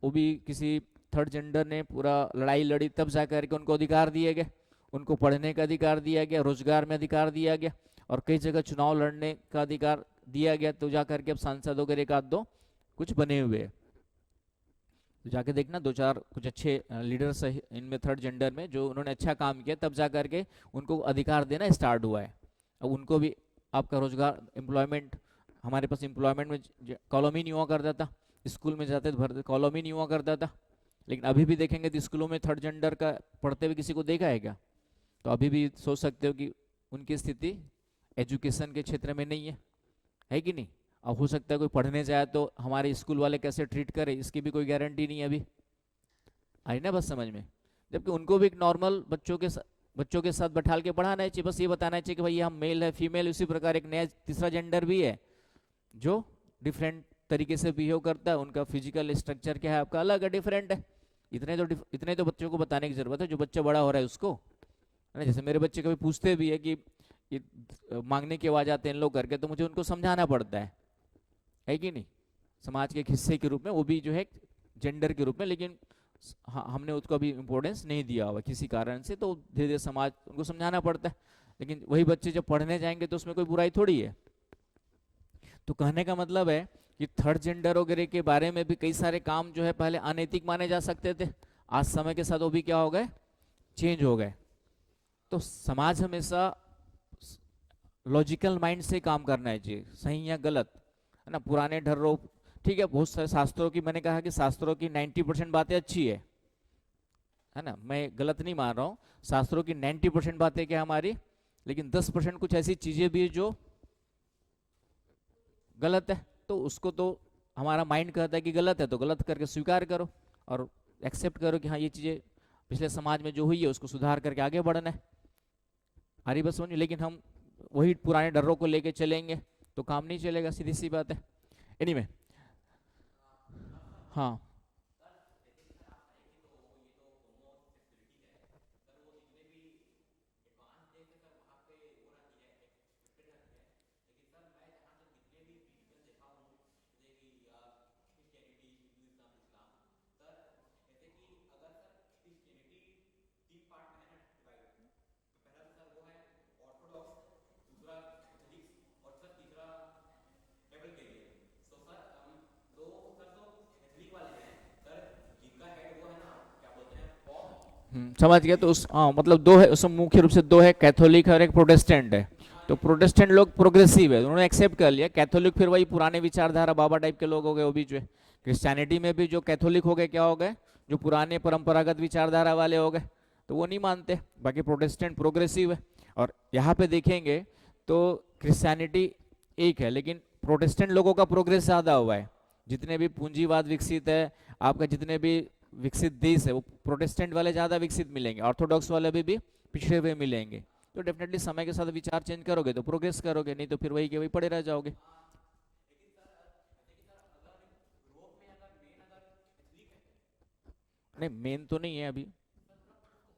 वो भी किसी थर्ड जेंडर ने पूरा लड़ाई लड़ी, तब जा करके उनको अधिकार दिए गए, उनको पढ़ने का अधिकार दिया गया, रोजगार में अधिकार दिया गया, और कई जगह चुनाव लड़ने का अधिकार दिया गया। तो जा करके अब सांसद वगैरह एक आध दो कुछ बने हुए हैं, तो जाके देखना 2-4 कुछ अच्छे लीडर्स है इनमें थर्ड जेंडर में, जो उन्होंने अच्छा काम किया, तब जा करके उनको अधिकार देना स्टार्ट हुआ है। अब उनको भी आपका रोजगार, एम्प्लॉयमेंट, हमारे पास एम्प्लॉयमेंट में कॉलम ही नहीं हुआ करता था, स्कूल में जाते तो भरते कॉलम ही नहीं हुआ करता था। लेकिन अभी भी देखेंगे तो स्कूलों में थर्ड जेंडर का पढ़ते हुए किसी को देखा है क्या? तो अभी भी सोच सकते हो कि उनकी स्थिति एजुकेशन के क्षेत्र में नहीं है कि नहीं। अब हो सकता है कोई पढ़ने जाए तो हमारे स्कूल वाले कैसे ट्रीट करें, इसकी भी कोई गारंटी नहीं है अभी। आई ना बस समझ में। जबकि उनको भी एक नॉर्मल बच्चों के साथ बैठाल के पढ़ाना चाहिए, बस ये बताना चाहिए कि भाई हम मेल है फीमेल। उसी प्रकार एक नया तीसरा जेंडर भी है जो डिफरेंट तरीके से बिहेव करता है, उनका फिजिकल स्ट्रक्चर क्या है आपका अलग है, डिफरेंट है। इतने तो बच्चों को बताने की जरूरत है, जो बच्चा बड़ा हो रहा है उसको, है ना। जैसे मेरे बच्चे कभी पूछते भी है कि ये मांगने की आवाज आते हैं इन लोग करके, तो मुझे उनको समझाना पड़ता है कि नहीं, समाज के एक हिस्से के रूप में, वो भी जो है जेंडर के रूप में। लेकिन हमने उसको अभी इम्पोर्टेंस नहीं दिया हुआ किसी कारण से, तो धीरे धीरे समाज उनको समझाना पड़ता है। लेकिन वही बच्चे जब पढ़ने जाएंगे तो उसमें कोई बुराई थोड़ी है। तो कहने का मतलब है कि थर्ड जेंडर वगैरह के बारे में भी कई सारे काम जो है पहले अनैतिक माने जा सकते थे, आज समय के साथ वो भी क्या हो गए, चेंज हो गए। तो समाज हमेशा लॉजिकल माइंड से काम करना चाहिए, सही या गलत, है ना। पुराने ढर्रों, ठीक है, बहुत सारे शास्त्रों की, मैंने कहा कि शास्त्रों की 90% बातें अच्छी है ना, मैं गलत नहीं मान रहा हूँ। शास्त्रों की 90% बातें क्या हमारी, लेकिन 10% कुछ ऐसी चीजें भी है जो गलत है, तो उसको तो हमारा माइंड कहता है कि गलत है, तो गलत करके स्वीकार करो और एक्सेप्ट करो कि हाँ ये चीजें पिछले समाज में जो हुई है उसको सुधार करके आगे बढ़ना है। आ रही बस समझ, लेकिन हम वही पुराने डरों को लेके चलेंगे तो काम नहीं चलेगा, सीधी सी बात है। एनीवे, हाँ। समझ गया। तो उस, हाँ, मतलब दो है उसमें, मुख्य रूप से दो है, कैथोलिक है और एक प्रोटेस्टेंट है। तो प्रोटेस्टेंट लोग प्रोग्रेसिव है, उन्होंने एक्सेप्ट कर लिया। कैथोलिक फिर वही पुराने विचारधारा बाबा टाइप के लोग हो गए, वो भी जो है क्रिश्चियनिटी में भी जो कैथोलिक हो गए, क्या हो गए, जो पुराने परंपरागत विचारधारा वाले हो गए, तो वो नहीं मानते। बाकी प्रोटेस्टेंट प्रोग्रेसिव है। और यहाँ पे देखेंगे तो क्रिश्चियनिटी एक है, लेकिन प्रोटेस्टेंट लोगों का प्रोग्रेस ज्यादा हुआ है। जितने भी पूंजीवाद विकसित है आपका, जितने भी विकसित देश है, वो प्रोटेस्टेंट वाले ज्यादा विकसित मिलेंगे, ऑर्थोडॉक्स वाले भी पिछड़े हुए मिलेंगे। तो डेफिनेटली समय के साथ विचार चेंज करोगे तो प्रोग्रेस करोगे, नहीं तो फिर वही के वही पड़े रह जाओगे। नहीं, मेन तो नहीं है अभी।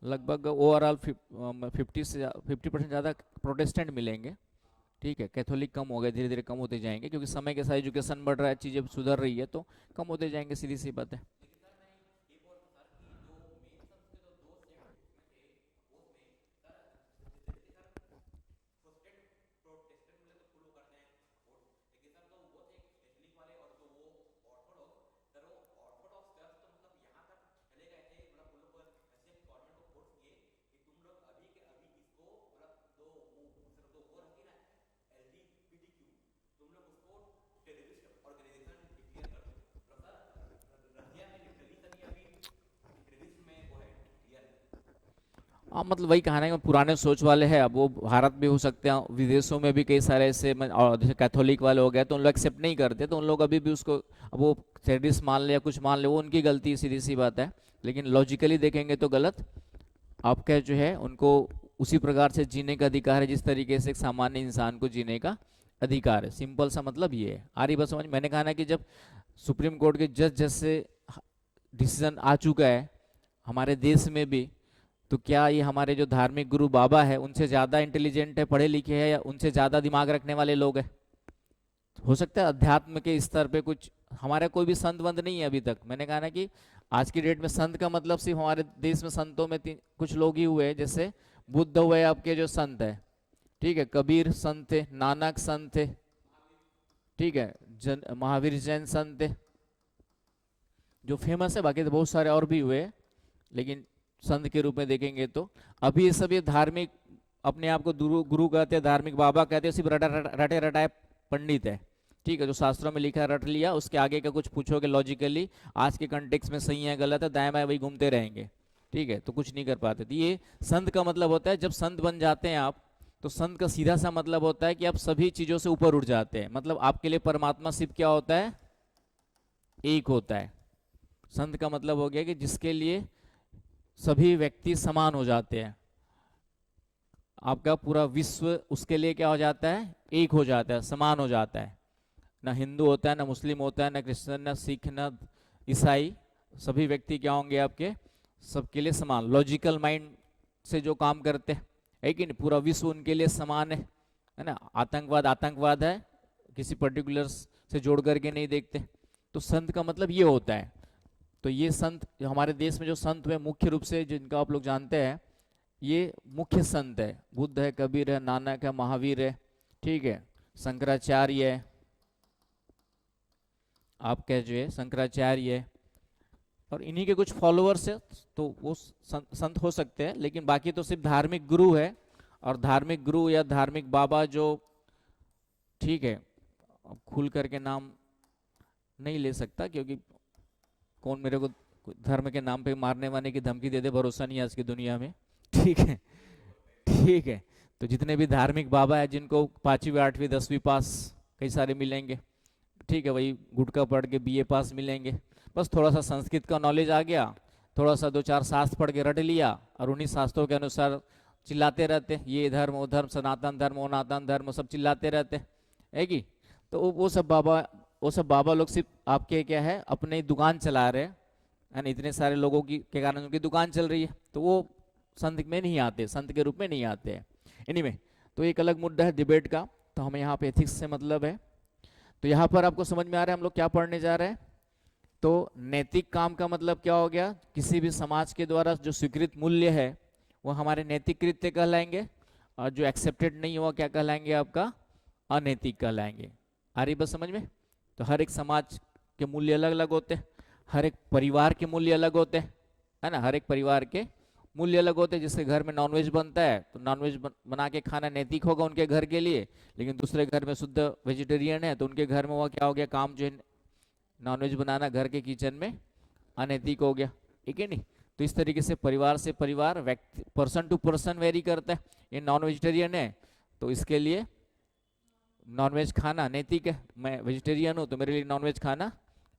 लगभग ओवरऑल 50% ज़्यादा प्रोटेस्टेंट मिलेंगे। ठीक है, कैथोलिक कम हो गए, धीरे धीरे कम होते जाएंगे, क्योंकि समय के साथ एजुकेशन बढ़ रहा है, चीज़ें सुधर रही है, तो कम होते जाएंगे, सीधी सी बात है। हाँ, मतलब वही कहा ना कि पुराने सोच वाले हैं, अब वो भारत भी हो सकते हैं, विदेशों में भी कई सारे ऐसे और जैसे कैथोलिक वाले हो गए, तो उन लोग एक्सेप्ट नहीं करते, तो उन लोग अभी भी उसको, अब वो थेरेडिस मान ले या कुछ मान ले, वो उनकी गलती है, सीधी सी बात है। लेकिन लॉजिकली देखेंगे तो गलत। आपका जो है उनको उसी प्रकार से जीने का अधिकार है जिस तरीके से एक सामान्य इंसान को जीने का अधिकार है। सिंपल सा मतलब ये है। आ रही बात समझ। मैंने कहा ना कि जब सुप्रीम कोर्ट के जज जैसे डिसीजन आ चुका है हमारे देश में भी, तो क्या ये हमारे जो धार्मिक गुरु बाबा है उनसे ज्यादा इंटेलिजेंट है, पढ़े लिखे हैं, या उनसे ज्यादा दिमाग रखने वाले लोग हैं? हो सकता है अध्यात्म के स्तर पे कुछ, हमारे कोई भी संत वंत नहीं है अभी तक। मैंने कहा ना कि आज की डेट में संत का मतलब सिर्फ हमारे देश में संतों में कुछ लोग ही हुए हैं, जैसे बुद्ध हुए आपके जो संत है, ठीक है, कबीर संत थे, नानक संत थे, ठीक है, महावीर जैन संत थे जो फेमस है। बाकी तो बहुत सारे और भी हुए, लेकिन संत के रूप में देखेंगे तो अभी ये सब, ये धार्मिक, अपने आप को गुरु गुरु कहते हैं, धार्मिक बाबा कहते हैं, सिर्फ रटे रटाए पंडित है। ठीक है, जो शास्त्रों में लिखा है रट लिया, उसके आगे का कुछ पूछोगे लॉजिकली आज के कंटेक्स में सही है गलत है, दाएं बाएं वही घूमते रहेंगे। ठीक है, तो कुछ नहीं कर पाते। तो ये संत का मतलब होता है, जब संत बन जाते हैं आप, तो संत का सीधा सा मतलब होता है कि आप सभी चीजों से ऊपर उठ जाते हैं। मतलब आपके लिए परमात्मा सिर्फ क्या होता है, एक होता है। संत का मतलब हो गया कि जिसके लिए सभी व्यक्ति समान हो जाते हैं, आपका पूरा विश्व उसके लिए क्या हो जाता है, एक हो जाता है, समान हो जाता है। ना हिंदू होता है, ना मुस्लिम होता है, ना क्रिश्चियन, ना सिख, ना ईसाई, सभी व्यक्ति क्या होंगे आपके, सबके लिए समान। लॉजिकल माइंड से जो काम करते हैं, है कि नहीं, पूरा विश्व उनके लिए समान है ना। आतंकवाद आतंकवाद है, किसी पर्टिकुलर से जोड़ करके नहीं देखते। तो संत का मतलब ये होता है। तो ये संत हमारे देश में जो संत हुए मुख्य रूप से जिनका आप लोग जानते हैं, ये मुख्य संत है, बुद्ध है, कबीर है, नानक है, महावीर है, ठीक है, शंकराचार्य है, आपका जो है शंकराचार्य है, और इन्हीं के कुछ फॉलोअर्स है, तो वो संत हो सकते हैं, लेकिन बाकी तो सिर्फ धार्मिक गुरु है। और धार्मिक गुरु या धार्मिक बाबा जो, ठीक है, अब खुल करके नाम नहीं ले सकता, क्योंकि कौन मेरे को धर्म के नाम पे मारने वाने की धमकी दे दे, भरोसा नहीं है आज की दुनिया में। ठीक है, ठीक है। तो जितने भी धार्मिक बाबा है, जिनको 5वीं 8वीं 10वीं पास कई सारे मिलेंगे, ठीक है, वही गुटका पढ़ के बीए पास मिलेंगे, बस थोड़ा सा संस्कृत का नॉलेज आ गया, थोड़ा सा 2 4 शास्त्र पढ़ के रट लिया, और उन्हीं शास्त्रों के अनुसार चिल्लाते रहते, ये धर्म वो धर्म, सनातन धर्म अनातन धर्म, सब चिल्लाते रहते है कि। तो वो सब बाबा लोग सिर्फ आपके क्या है, अपने दुकान चला रहे हैं, है ना, इतने सारे लोगों की के कारण उनकी दुकान चल रही है, तो वो संत में नहीं आते, संत के रूप में नहीं आते हैं। एनीवे, तो एक अलग मुद्दा है डिबेट का, तो हमें यहाँ पे एथिक्स से मतलब है। तो यहाँ पर आपको समझ में आ रहा है हम लोग क्या पढ़ने जा रहे हैं। तो नैतिक काम का मतलब क्या हो गया, किसी भी समाज के द्वारा जो स्वीकृत मूल्य है वो हमारे नैतिक कृत्य कहलाएंगे, और जो एक्सेप्टेड नहीं हुआ क्या कहलाएंगे, आपका अनैतिक कहलाएंगे। आ रही बस समझ में। तो हर एक समाज के मूल्य अलग अलग होते हैं, हर एक परिवार के मूल्य अलग होते हैं, है ना, हर एक परिवार के मूल्य अलग होते हैं। जिसके घर में नॉनवेज बनता है तो नॉनवेज बना के खाना नैतिक होगा उनके घर के लिए, लेकिन दूसरे घर में शुद्ध वेजिटेरियन है तो उनके घर में वो क्या हो गया, काम जो है नॉनवेज बनाना घर के किचन में अनैतिक हो गया, ठीक है नहीं। तो इस तरीके से परिवार व्यक्ति पर्सन टू पर्सन वेरी करता है। ये नॉन वेजिटेरियन है तो इसके लिए नॉनवेज खाना नैतिक है, मैं वेजिटेरियन हूँ तो मेरे लिए नॉनवेज खाना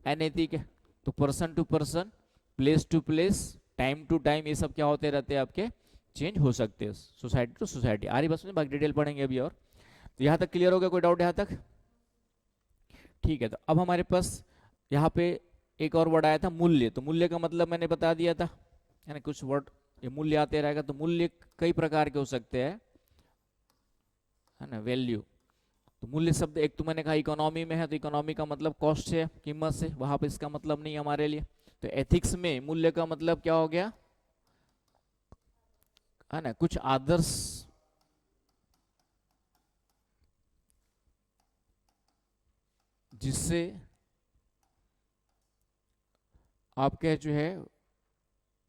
अनैतिक है। तो person to person, place to place, time to time, ये सब क्या होते रहते हैं, आपके चेंज हो सकते हैं सोसाइटी टू सोसाइटी। आ रही बस में, बाकी डिटेल पढ़ेंगे अभी। और तो यहाँ तक क्लियर हो गया, कोई डाउट यहाँ तक? ठीक है। तो अब हमारे पास यहाँ पे एक और वर्ड आया था मूल्य। तो मूल्य का मतलब मैंने बता दिया था, है ना, कुछ वर्ड ये मूल्य आते रहेगा। तो मूल्य कई प्रकार के हो सकते हैं, है ना, वैल्यू। तो मूल्य शब्द एक तो मैंने कहा इकोनॉमी में है, तो इकोनॉमी का मतलब कॉस्ट से, कीमत से, वहां पे इसका मतलब नहीं हमारे लिए। तो एथिक्स में मूल्य का मतलब क्या हो गया, है ना, कुछ आदर्श जिससे आपके जो है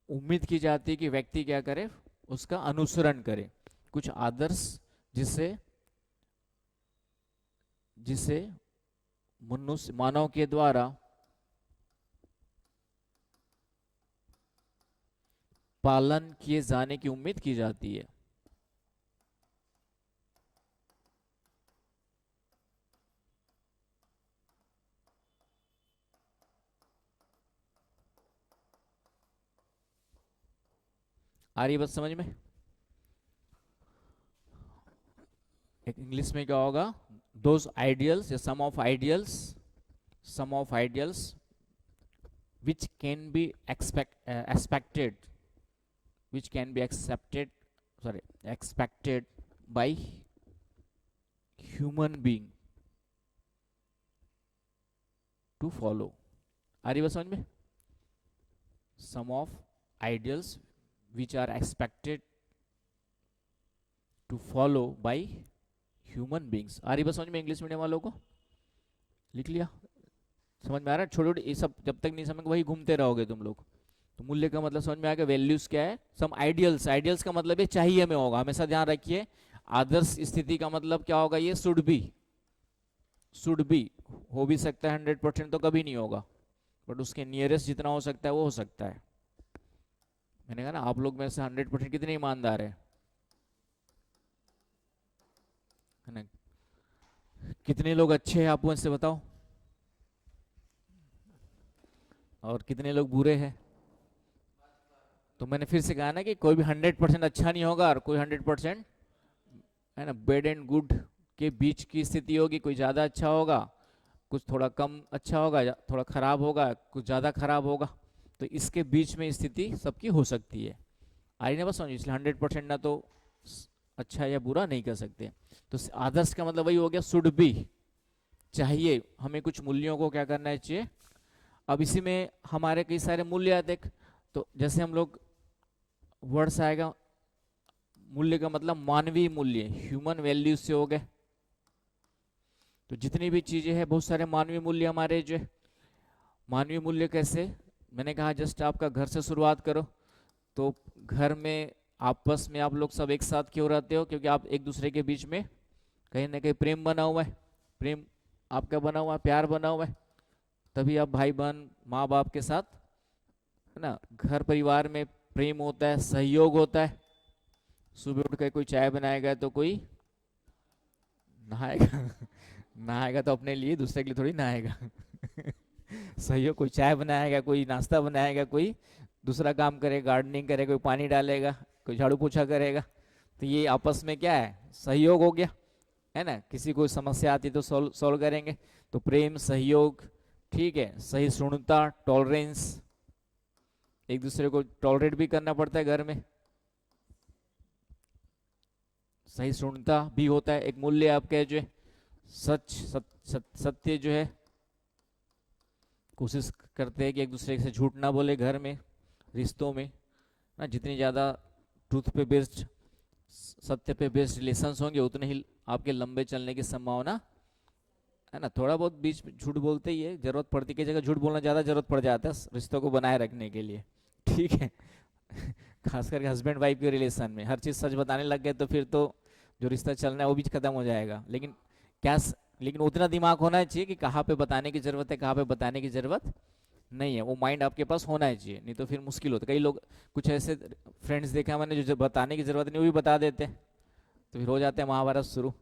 उम्मीद की जाती है कि व्यक्ति क्या करे, उसका अनुसरण करे। कुछ आदर्श जिससे जिसे मनुष्य मानव के द्वारा पालन किए जाने की उम्मीद की जाती है। आ रही बात समझ में? एक इंग्लिश में क्या होगा, दोज आइडियल्स या sum of ideals which can be expected by human being to follow। आ रही बात समझ में? some of ideals which are expected to follow by human beings। आ रही बात समझ में? इंग्लिश मीडियम वालों को लिख लिया, समझ में आ रहा है? छोटे छोटे ये सब जब तक नहीं समझ वही घूमते रहोगे तुम लोग। तो मूल्य का मतलब समझ में आएगा। वैल्यूज क्या है, सम आइडियल्स का मतलब ये चाहिए में होगा, हमेशा ध्यान रखिए। आदर्श स्थिति का मतलब क्या होगा, ये शुड बी हो भी सकता है, 100% तो कभी नहीं होगा, बट उसके नियरेस्ट जितना हो सकता है वो हो सकता है। मैंने कहा ना, आप लोग में से 100% कितने ईमानदार है ना? कितने लोग अच्छे हैं आप मुझसे बताओ, और कितने लोग बुरे हैं? तो मैंने फिर से कहा ना कि कोई भी 100% अच्छा नहीं होगा, और कोई 100%, है ना, बैड एंड गुड के बीच की स्थिति होगी। कोई ज़्यादा अच्छा होगा, कुछ थोड़ा कम अच्छा होगा, थोड़ा खराब होगा, कुछ ज़्यादा खराब होगा। तो इसके बीच में स्थिति सबकी हो सकती है। आई ना बस समझ, इसलिए 100% ना तो अच्छा या बुरा नहीं कर सकते। तो आदर्श का मतलब वही हो गया, शुड बी, चाहिए हमें कुछ मूल्यों को क्या करना चाहिए। अब इसी में हमारे कई सारे मूल्य आते हैं। तो जैसे हम लोग वर्ड्स आएगा, मूल्य का मतलब मानवीय मूल्य, ह्यूमन वैल्यूज से हो गए। तो जितनी भी चीजें हैं, बहुत सारे मानवीय मूल्य हमारे जो है। मानवीय मूल्य कैसे, मैंने कहा जस्ट आपका घर से शुरुआत करो। तो घर में आपस में आप लोग सब एक साथ क्यों रहते हो? क्योंकि आप एक दूसरे के बीच में कहीं ना कहीं प्रेम बना हुआ है। प्रेम आपका बना हुआ है, प्यार बना हुआ है, तभी आप भाई बहन माँ बाप के साथ, है ना, घर परिवार में प्रेम होता है, सहयोग होता है। सुबह उठ कर कोई चाय बनाएगा तो कोई नहाएगा नहाएगा तो अपने लिए, दूसरे के लिए थोड़ी नहाएगा सहयोग, कोई चाय बनाएगा, कोई नाश्ता बनाएगा, कोई दूसरा काम करेगा, गार्डनिंग करेगा, कोई पानी डालेगा, कोई झाड़ू पोछा करेगा। तो ये आपस में क्या है? सहयोग हो गया, है ना। किसी को समस्या आती तो सॉल्व करेंगे। तो प्रेम, सहयोग, ठीक है, सहिष्णुता, टॉलरेंस, एक दूसरे को टॉलरेट भी करना पड़ता है घर में। सहिष्णुता भी होता है, एक मूल्य आपका जो है। सत्य जो है, कोशिश करते हैं कि एक दूसरे से झूठ ना बोले घर में, रिश्तों में ना। जितनी ज़्यादा ट्रूथ पे बेस्ड, सत्य पे बेस्ड रिलेशंस होंगे, उतने ही आपके लंबे चलने की संभावना है ना। थोड़ा बहुत बीच में झूठ बोलते ही है, जरूरत पड़ती की जगह झूठ बोलना ज़्यादा जरूरत पड़ जाता है रिश्तों को बनाए रखने के लिए, ठीक है खास करके हस्बैंड वाइफ के रिलेशन में हर चीज़ सच बताने लग गए तो फिर तो जो रिश्ता चलना है वो भी खत्म हो जाएगा। लेकिन लेकिन उतना दिमाग होना चाहिए कि कहाँ पे बताने की जरूरत है, कहाँ पे बताने की जरूरत नहीं है। वो माइंड आपके पास होना ही चाहिए, नहीं तो फिर मुश्किल होता है। कई लोग, कुछ ऐसे फ्रेंड्स देखा मैंने जो बताने की जरूरत नहीं वो भी बता देते हैं, तो फिर हो जाता है महाभारत शुरू,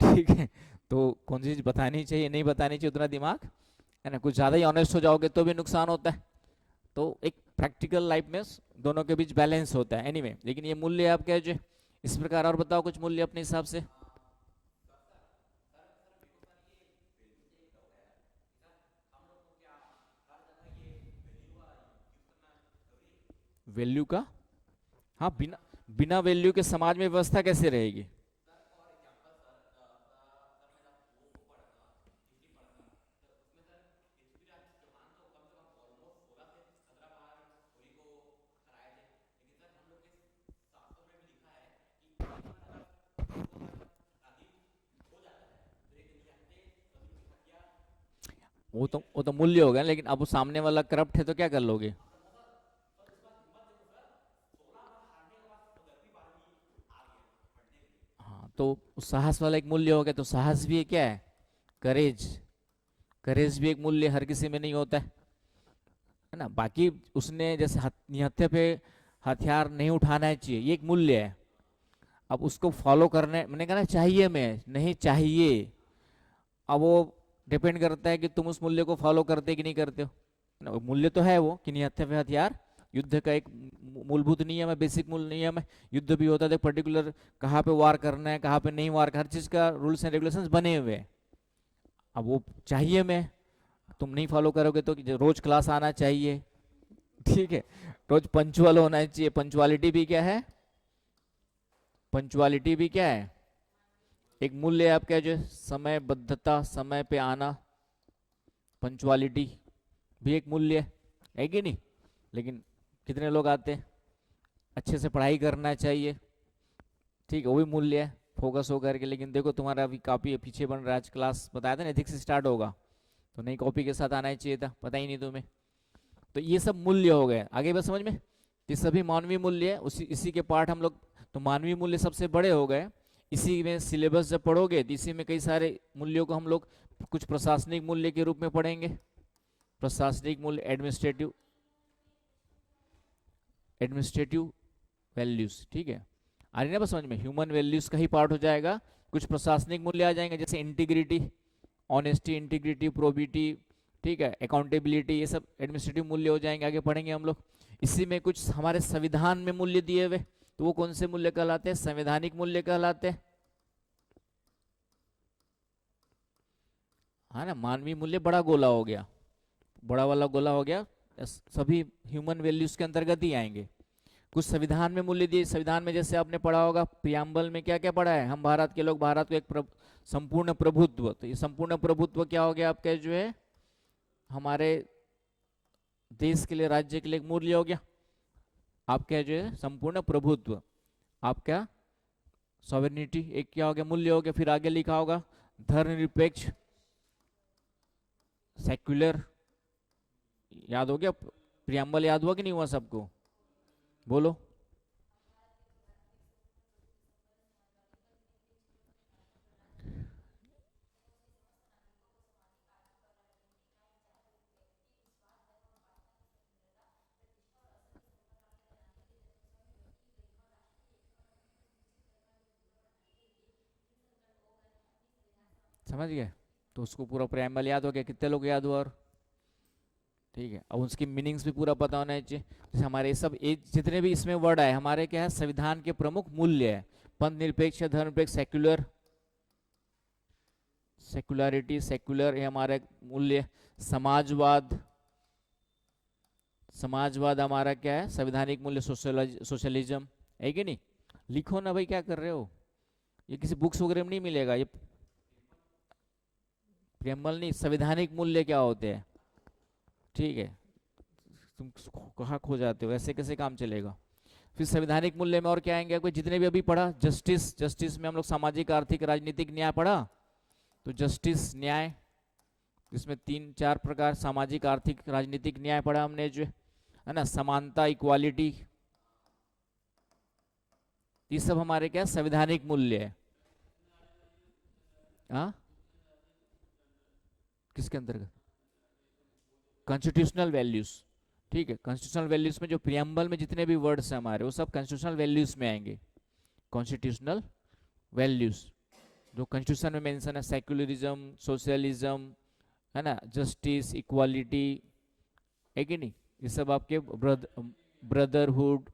ठीक है। तो कौन सी चीज़ बतानी चाहिए, नहीं बतानी चाहिए, उतना दिमाग, है ना। कुछ ज़्यादा ही ऑनेस्ट हो जाओगे तो भी नुकसान होता है। तो एक प्रैक्टिकल लाइफ में दोनों के बीच बैलेंस होता है। एनीवे, लेकिन ये मूल्य आपके जो इस प्रकार, और बताओ कुछ मूल्य अपने हिसाब से। वैल्यू का, हाँ, बिना बिना वैल्यू के समाज में व्यवस्था कैसे रहेगी? वो तो मूल्य हो गया, लेकिन अब वो सामने वाला करप्ट है तो क्या कर लोगे? हाँ, तो उस साहस वाला एक मूल्य हो गया। तो साहस भी क्या है? करेज। करेज भी एक मूल्य हर किसी में नहीं होता है ना। बाकी उसने जैसे निहत्थे पे हथियार नहीं उठाना चाहिए, ये एक मूल्य है। अब उसको फॉलो करने, मैंने कहा ना, चाहिए में नहीं चाहिए, अब वो डिपेंड करता है कि तुम उस मूल्य को फॉलो करते कि नहीं करते हो ना। वो मूल्य तो है वो कि निहत्थे पे हथियार, युद्ध का एक मूलभूत नियम है, बेसिक मूल नियम है। युद्ध भी होता है तो पर्टिकुलर कहाँ पे वार करना है, कहाँ पे नहीं वार, हर चीज का रूल्स एंड रेगुलेशंस बने हुए हैं। अब वो चाहिए में तुम नहीं फॉलो करोगे तो रोज क्लास आना चाहिए, ठीक है, रोज पंचुअल होना चाहिए। पंचुअलिटी भी क्या है? पंचुअलिटी भी क्या है? एक मूल्य है आपका जो समयबद्धता, समय पे आना, पंचुअलिटी भी एक मूल्य है कि नहीं? लेकिन कितने लोग आते हैं? अच्छे से पढ़ाई करना चाहिए, ठीक है, वो भी मूल्य है, फोकस होकर के। लेकिन देखो तुम्हारा अभी काफी पीछे बन रहा है। आज क्लास बताया था ना, एथिक्स से स्टार्ट होगा, तो नई कॉपी के साथ आना ही चाहिए था, पता ही नहीं तुम्हें। तो ये सब मूल्य हो गए, आगे बस समझ में। ये सभी मानवीय मूल्य है, उसी इसी के पार्ट हम लोग। तो मानवीय मूल्य सबसे बड़े हो गए। इसी में सिलेबस जब पढ़ोगे तो इसी में कई सारे मूल्यों को हम लोग कुछ प्रशासनिक मूल्य के रूप में पढ़ेंगे। प्रशासनिक मूल्य, एडमिनिस्ट्रेटिव एडमिनिस्ट्रेटिव वैल्यूज, ठीक है। आ रही ना बस समझ में? ह्यूमन वैल्यूज का ही पार्ट हो जाएगा। कुछ प्रशासनिक मूल्य आ जाएंगे, जैसे इंटीग्रिटी, ऑनेस्टी, इंटीग्रिटी, प्रोबिटी, ठीक है, अकाउंटेबिलिटी, ये सब एडमिनिस्ट्रेटिव मूल्य हो जाएंगे, आगे पढ़ेंगे हम लोग। इसी में कुछ हमारे संविधान में मूल्य दिए हुए, तो वो कौन से मूल्य कहलाते हैं? संवैधानिक मूल्य कहलाते हैं, हाँ ना। मानवीय मूल्य बड़ा गोला हो गया, बड़ा वाला गोला हो गया, सभी ह्यूमन वैल्यूज के अंतर्गत ही आएंगे। कुछ संविधान में मूल्य दिए। संविधान में जैसे आपने पढ़ा होगा, प्रियम्बल में क्या क्या पढ़ा है? हम भारत के लोग, भारत को एक संपूर्ण प्रभुत्व। तो ये संपूर्ण प्रभुत्व क्या हो गया आपका जो है? हमारे देश के लिए, राज्य के लिए एक मूल्य हो गया आपका जो है संपूर्ण प्रभुत्व। आपका सॉवरेनिटी एक क्या हो गया? मूल्य हो गया। फिर आगे लिखा होगा धर्मनिरपेक्ष, सेक्युलर, याद हो गया? प्रियम्बल याद हुआ कि नहीं हुआ सबको? बोलो। समझ गए? तो उसको पूरा प्रियम्बल याद हो गया, कितने लोग याद हुआ? और ठीक है, अब उसकी मीनिंग्स भी पूरा पता होना चाहिए। जैसे हमारे सब जितने भी इसमें वर्ड आए हमारे क्या है, संविधान के प्रमुख मूल्य है। पंथ निरपेक्ष, धर्मनिरपेक्ष, सेक्युलर, सेक्युलरिटी, सेक्युलर ये हमारे मूल्य। समाजवाद, समाजवाद हमारा क्या है, संवैधानिक मूल्य। सोशलिज्म है कि नहीं? लिखो ना भाई, क्या कर रहे हो? ये किसी बुक्स वगैरह में नहीं मिलेगा ये। प्रियम्बल नहीं, संवैधानिक मूल्य क्या होते हैं? ठीक है, तुम कहाँ खो जाते हो, ऐसे कैसे काम चलेगा? फिर संवैधानिक मूल्य में और क्या आएंगे आपको, जितने भी अभी पढ़ा। जस्टिस, जस्टिस में हम लोग सामाजिक, आर्थिक, राजनीतिक न्याय पढ़ा। तो जस्टिस, न्याय, इसमें 3-4 प्रकार, सामाजिक, आर्थिक, राजनीतिक न्याय पढ़ा हमने जो है ना। समानता, इक्वालिटी, ये सब हमारे क्या संवैधानिक मूल्य है। हाँ, किसके अंतर्गत? Constitutional values. ठीक है, कॉन्स्टिट्यूशनल वैल्यूज में जो प्रियम्बल में जितने भी वर्ड्स हैं हमारे, वो सब कॉन्स्टिट्यूशनल वैल्यूज में आएंगे। कॉन्स्टिट्यूशनल वैल्यूज जो कॉन्स्टिट्यूशन में मेंशन है, सेक्युलरिज्म, सोशलिज्म, है ना, जस्टिस, इक्वालिटी, है कि नहीं? ये सब आपके ब्रदरहुड,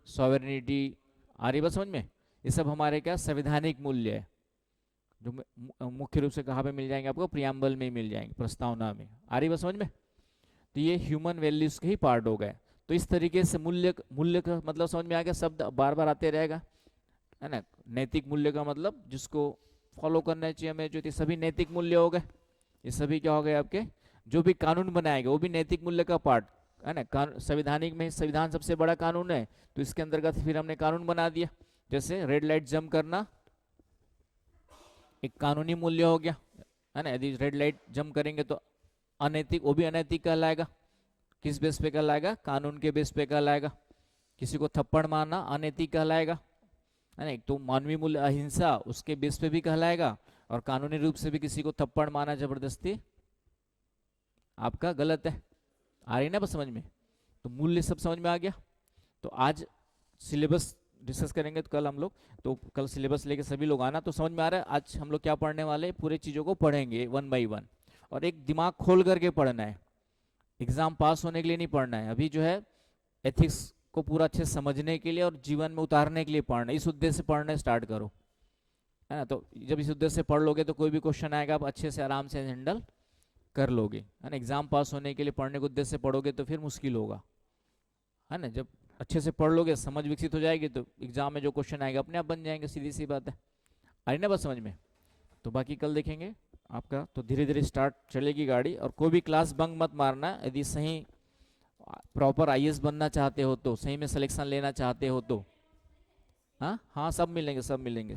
सॉवरेनिटी, आ रही बात समझ में? ये सब हमारे क्या संवैधानिक मूल्य है, जो मुख्य रूप से कहाँ पे मिल जाएंगे आपको, प्रियम्बल में ही मिल जाएंगे, प्रस्तावना में। आ रही बात समझ में? तो ये ह्यूमन वैल्यूज के ही पार्ट हो गए। तो इस तरीके से मूल्य, मूल्य का मतलब समझ में आ गया, शब्द बार बार आते रहेगा, है ना। नैतिक मूल्य का मतलब जिसको फॉलो करना चाहिए हमें, जो सभी नैतिक मूल्य हो गए। ये सभी क्या हो गए आपके, जो भी कानून बनाएगा वो भी नैतिक मूल्य का पार्ट है ना। संवैधानिक में संविधान सबसे बड़ा कानून है, तो इसके अंतर्गत फिर हमने कानून बना दिया। जैसे रेड लाइट जंप करना एक कानूनी मूल्य हो गया, है ना। यदि रेड लाइट जंप करेंगे तो अनैतिक, वो भी अनैतिक कहलाएगा। किस बेस पे कहलाएगा? कानून के बेस पे कहलाएगा। किसी को थप्पड़ मारना अनैतिक कहलाएगा, है ना। एक तो मानवीय मूल्य अहिंसा, उसके बेस पे भी कहलाएगा, और कानूनी रूप से भी किसी को थप्पड़ मारना जबरदस्ती आपका गलत है। आ रही ना बस समझ में? तो मूल्य सब समझ में आ गया। तो आज सिलेबस डिस्कस करेंगे, तो कल हम लोग, तो कल सिलेबस लेके सभी लोग आना। तो समझ में आ रहा है आज हम लोग क्या पढ़ने वाले, पूरे चीज़ों को पढ़ेंगे 1 बाई 1, और एक दिमाग खोल करके पढ़ना है। एग्जाम पास होने के लिए नहीं पढ़ना है, अभी जो है एथिक्स को पूरा अच्छे से समझने के लिए और जीवन में उतारने के लिए पढ़ना है। इस उद्देश्य से पढ़ना स्टार्ट करो, है ना। तो जब इस उद्देश्य से पढ़ लोगे तो कोई भी क्वेश्चन आएगा आप अच्छे से आराम से हैंडल कर लोगे, है ना। एग्जाम पास होने के लिए पढ़ने के उद्देश्य से पढ़ोगे तो फिर मुश्किल होगा, है ना। जब अच्छे से पढ़ लोगे, समझ विकसित हो जाएगी, तो एग्जाम में जो क्वेश्चन आएगा अपने आप बन जाएंगे, सीधी सी बात है। आई ना बात समझ में? तो बाकी कल देखेंगे आपका। तो धीरे धीरे स्टार्ट चलेगी गाड़ी, और कोई भी क्लास बंक मत मारना। यदि सही प्रॉपर आईएएस बनना चाहते हो, तो सही में सिलेक्शन लेना चाहते हो तो, हाँ हाँ, सब मिलेंगे, सब मिलेंगे।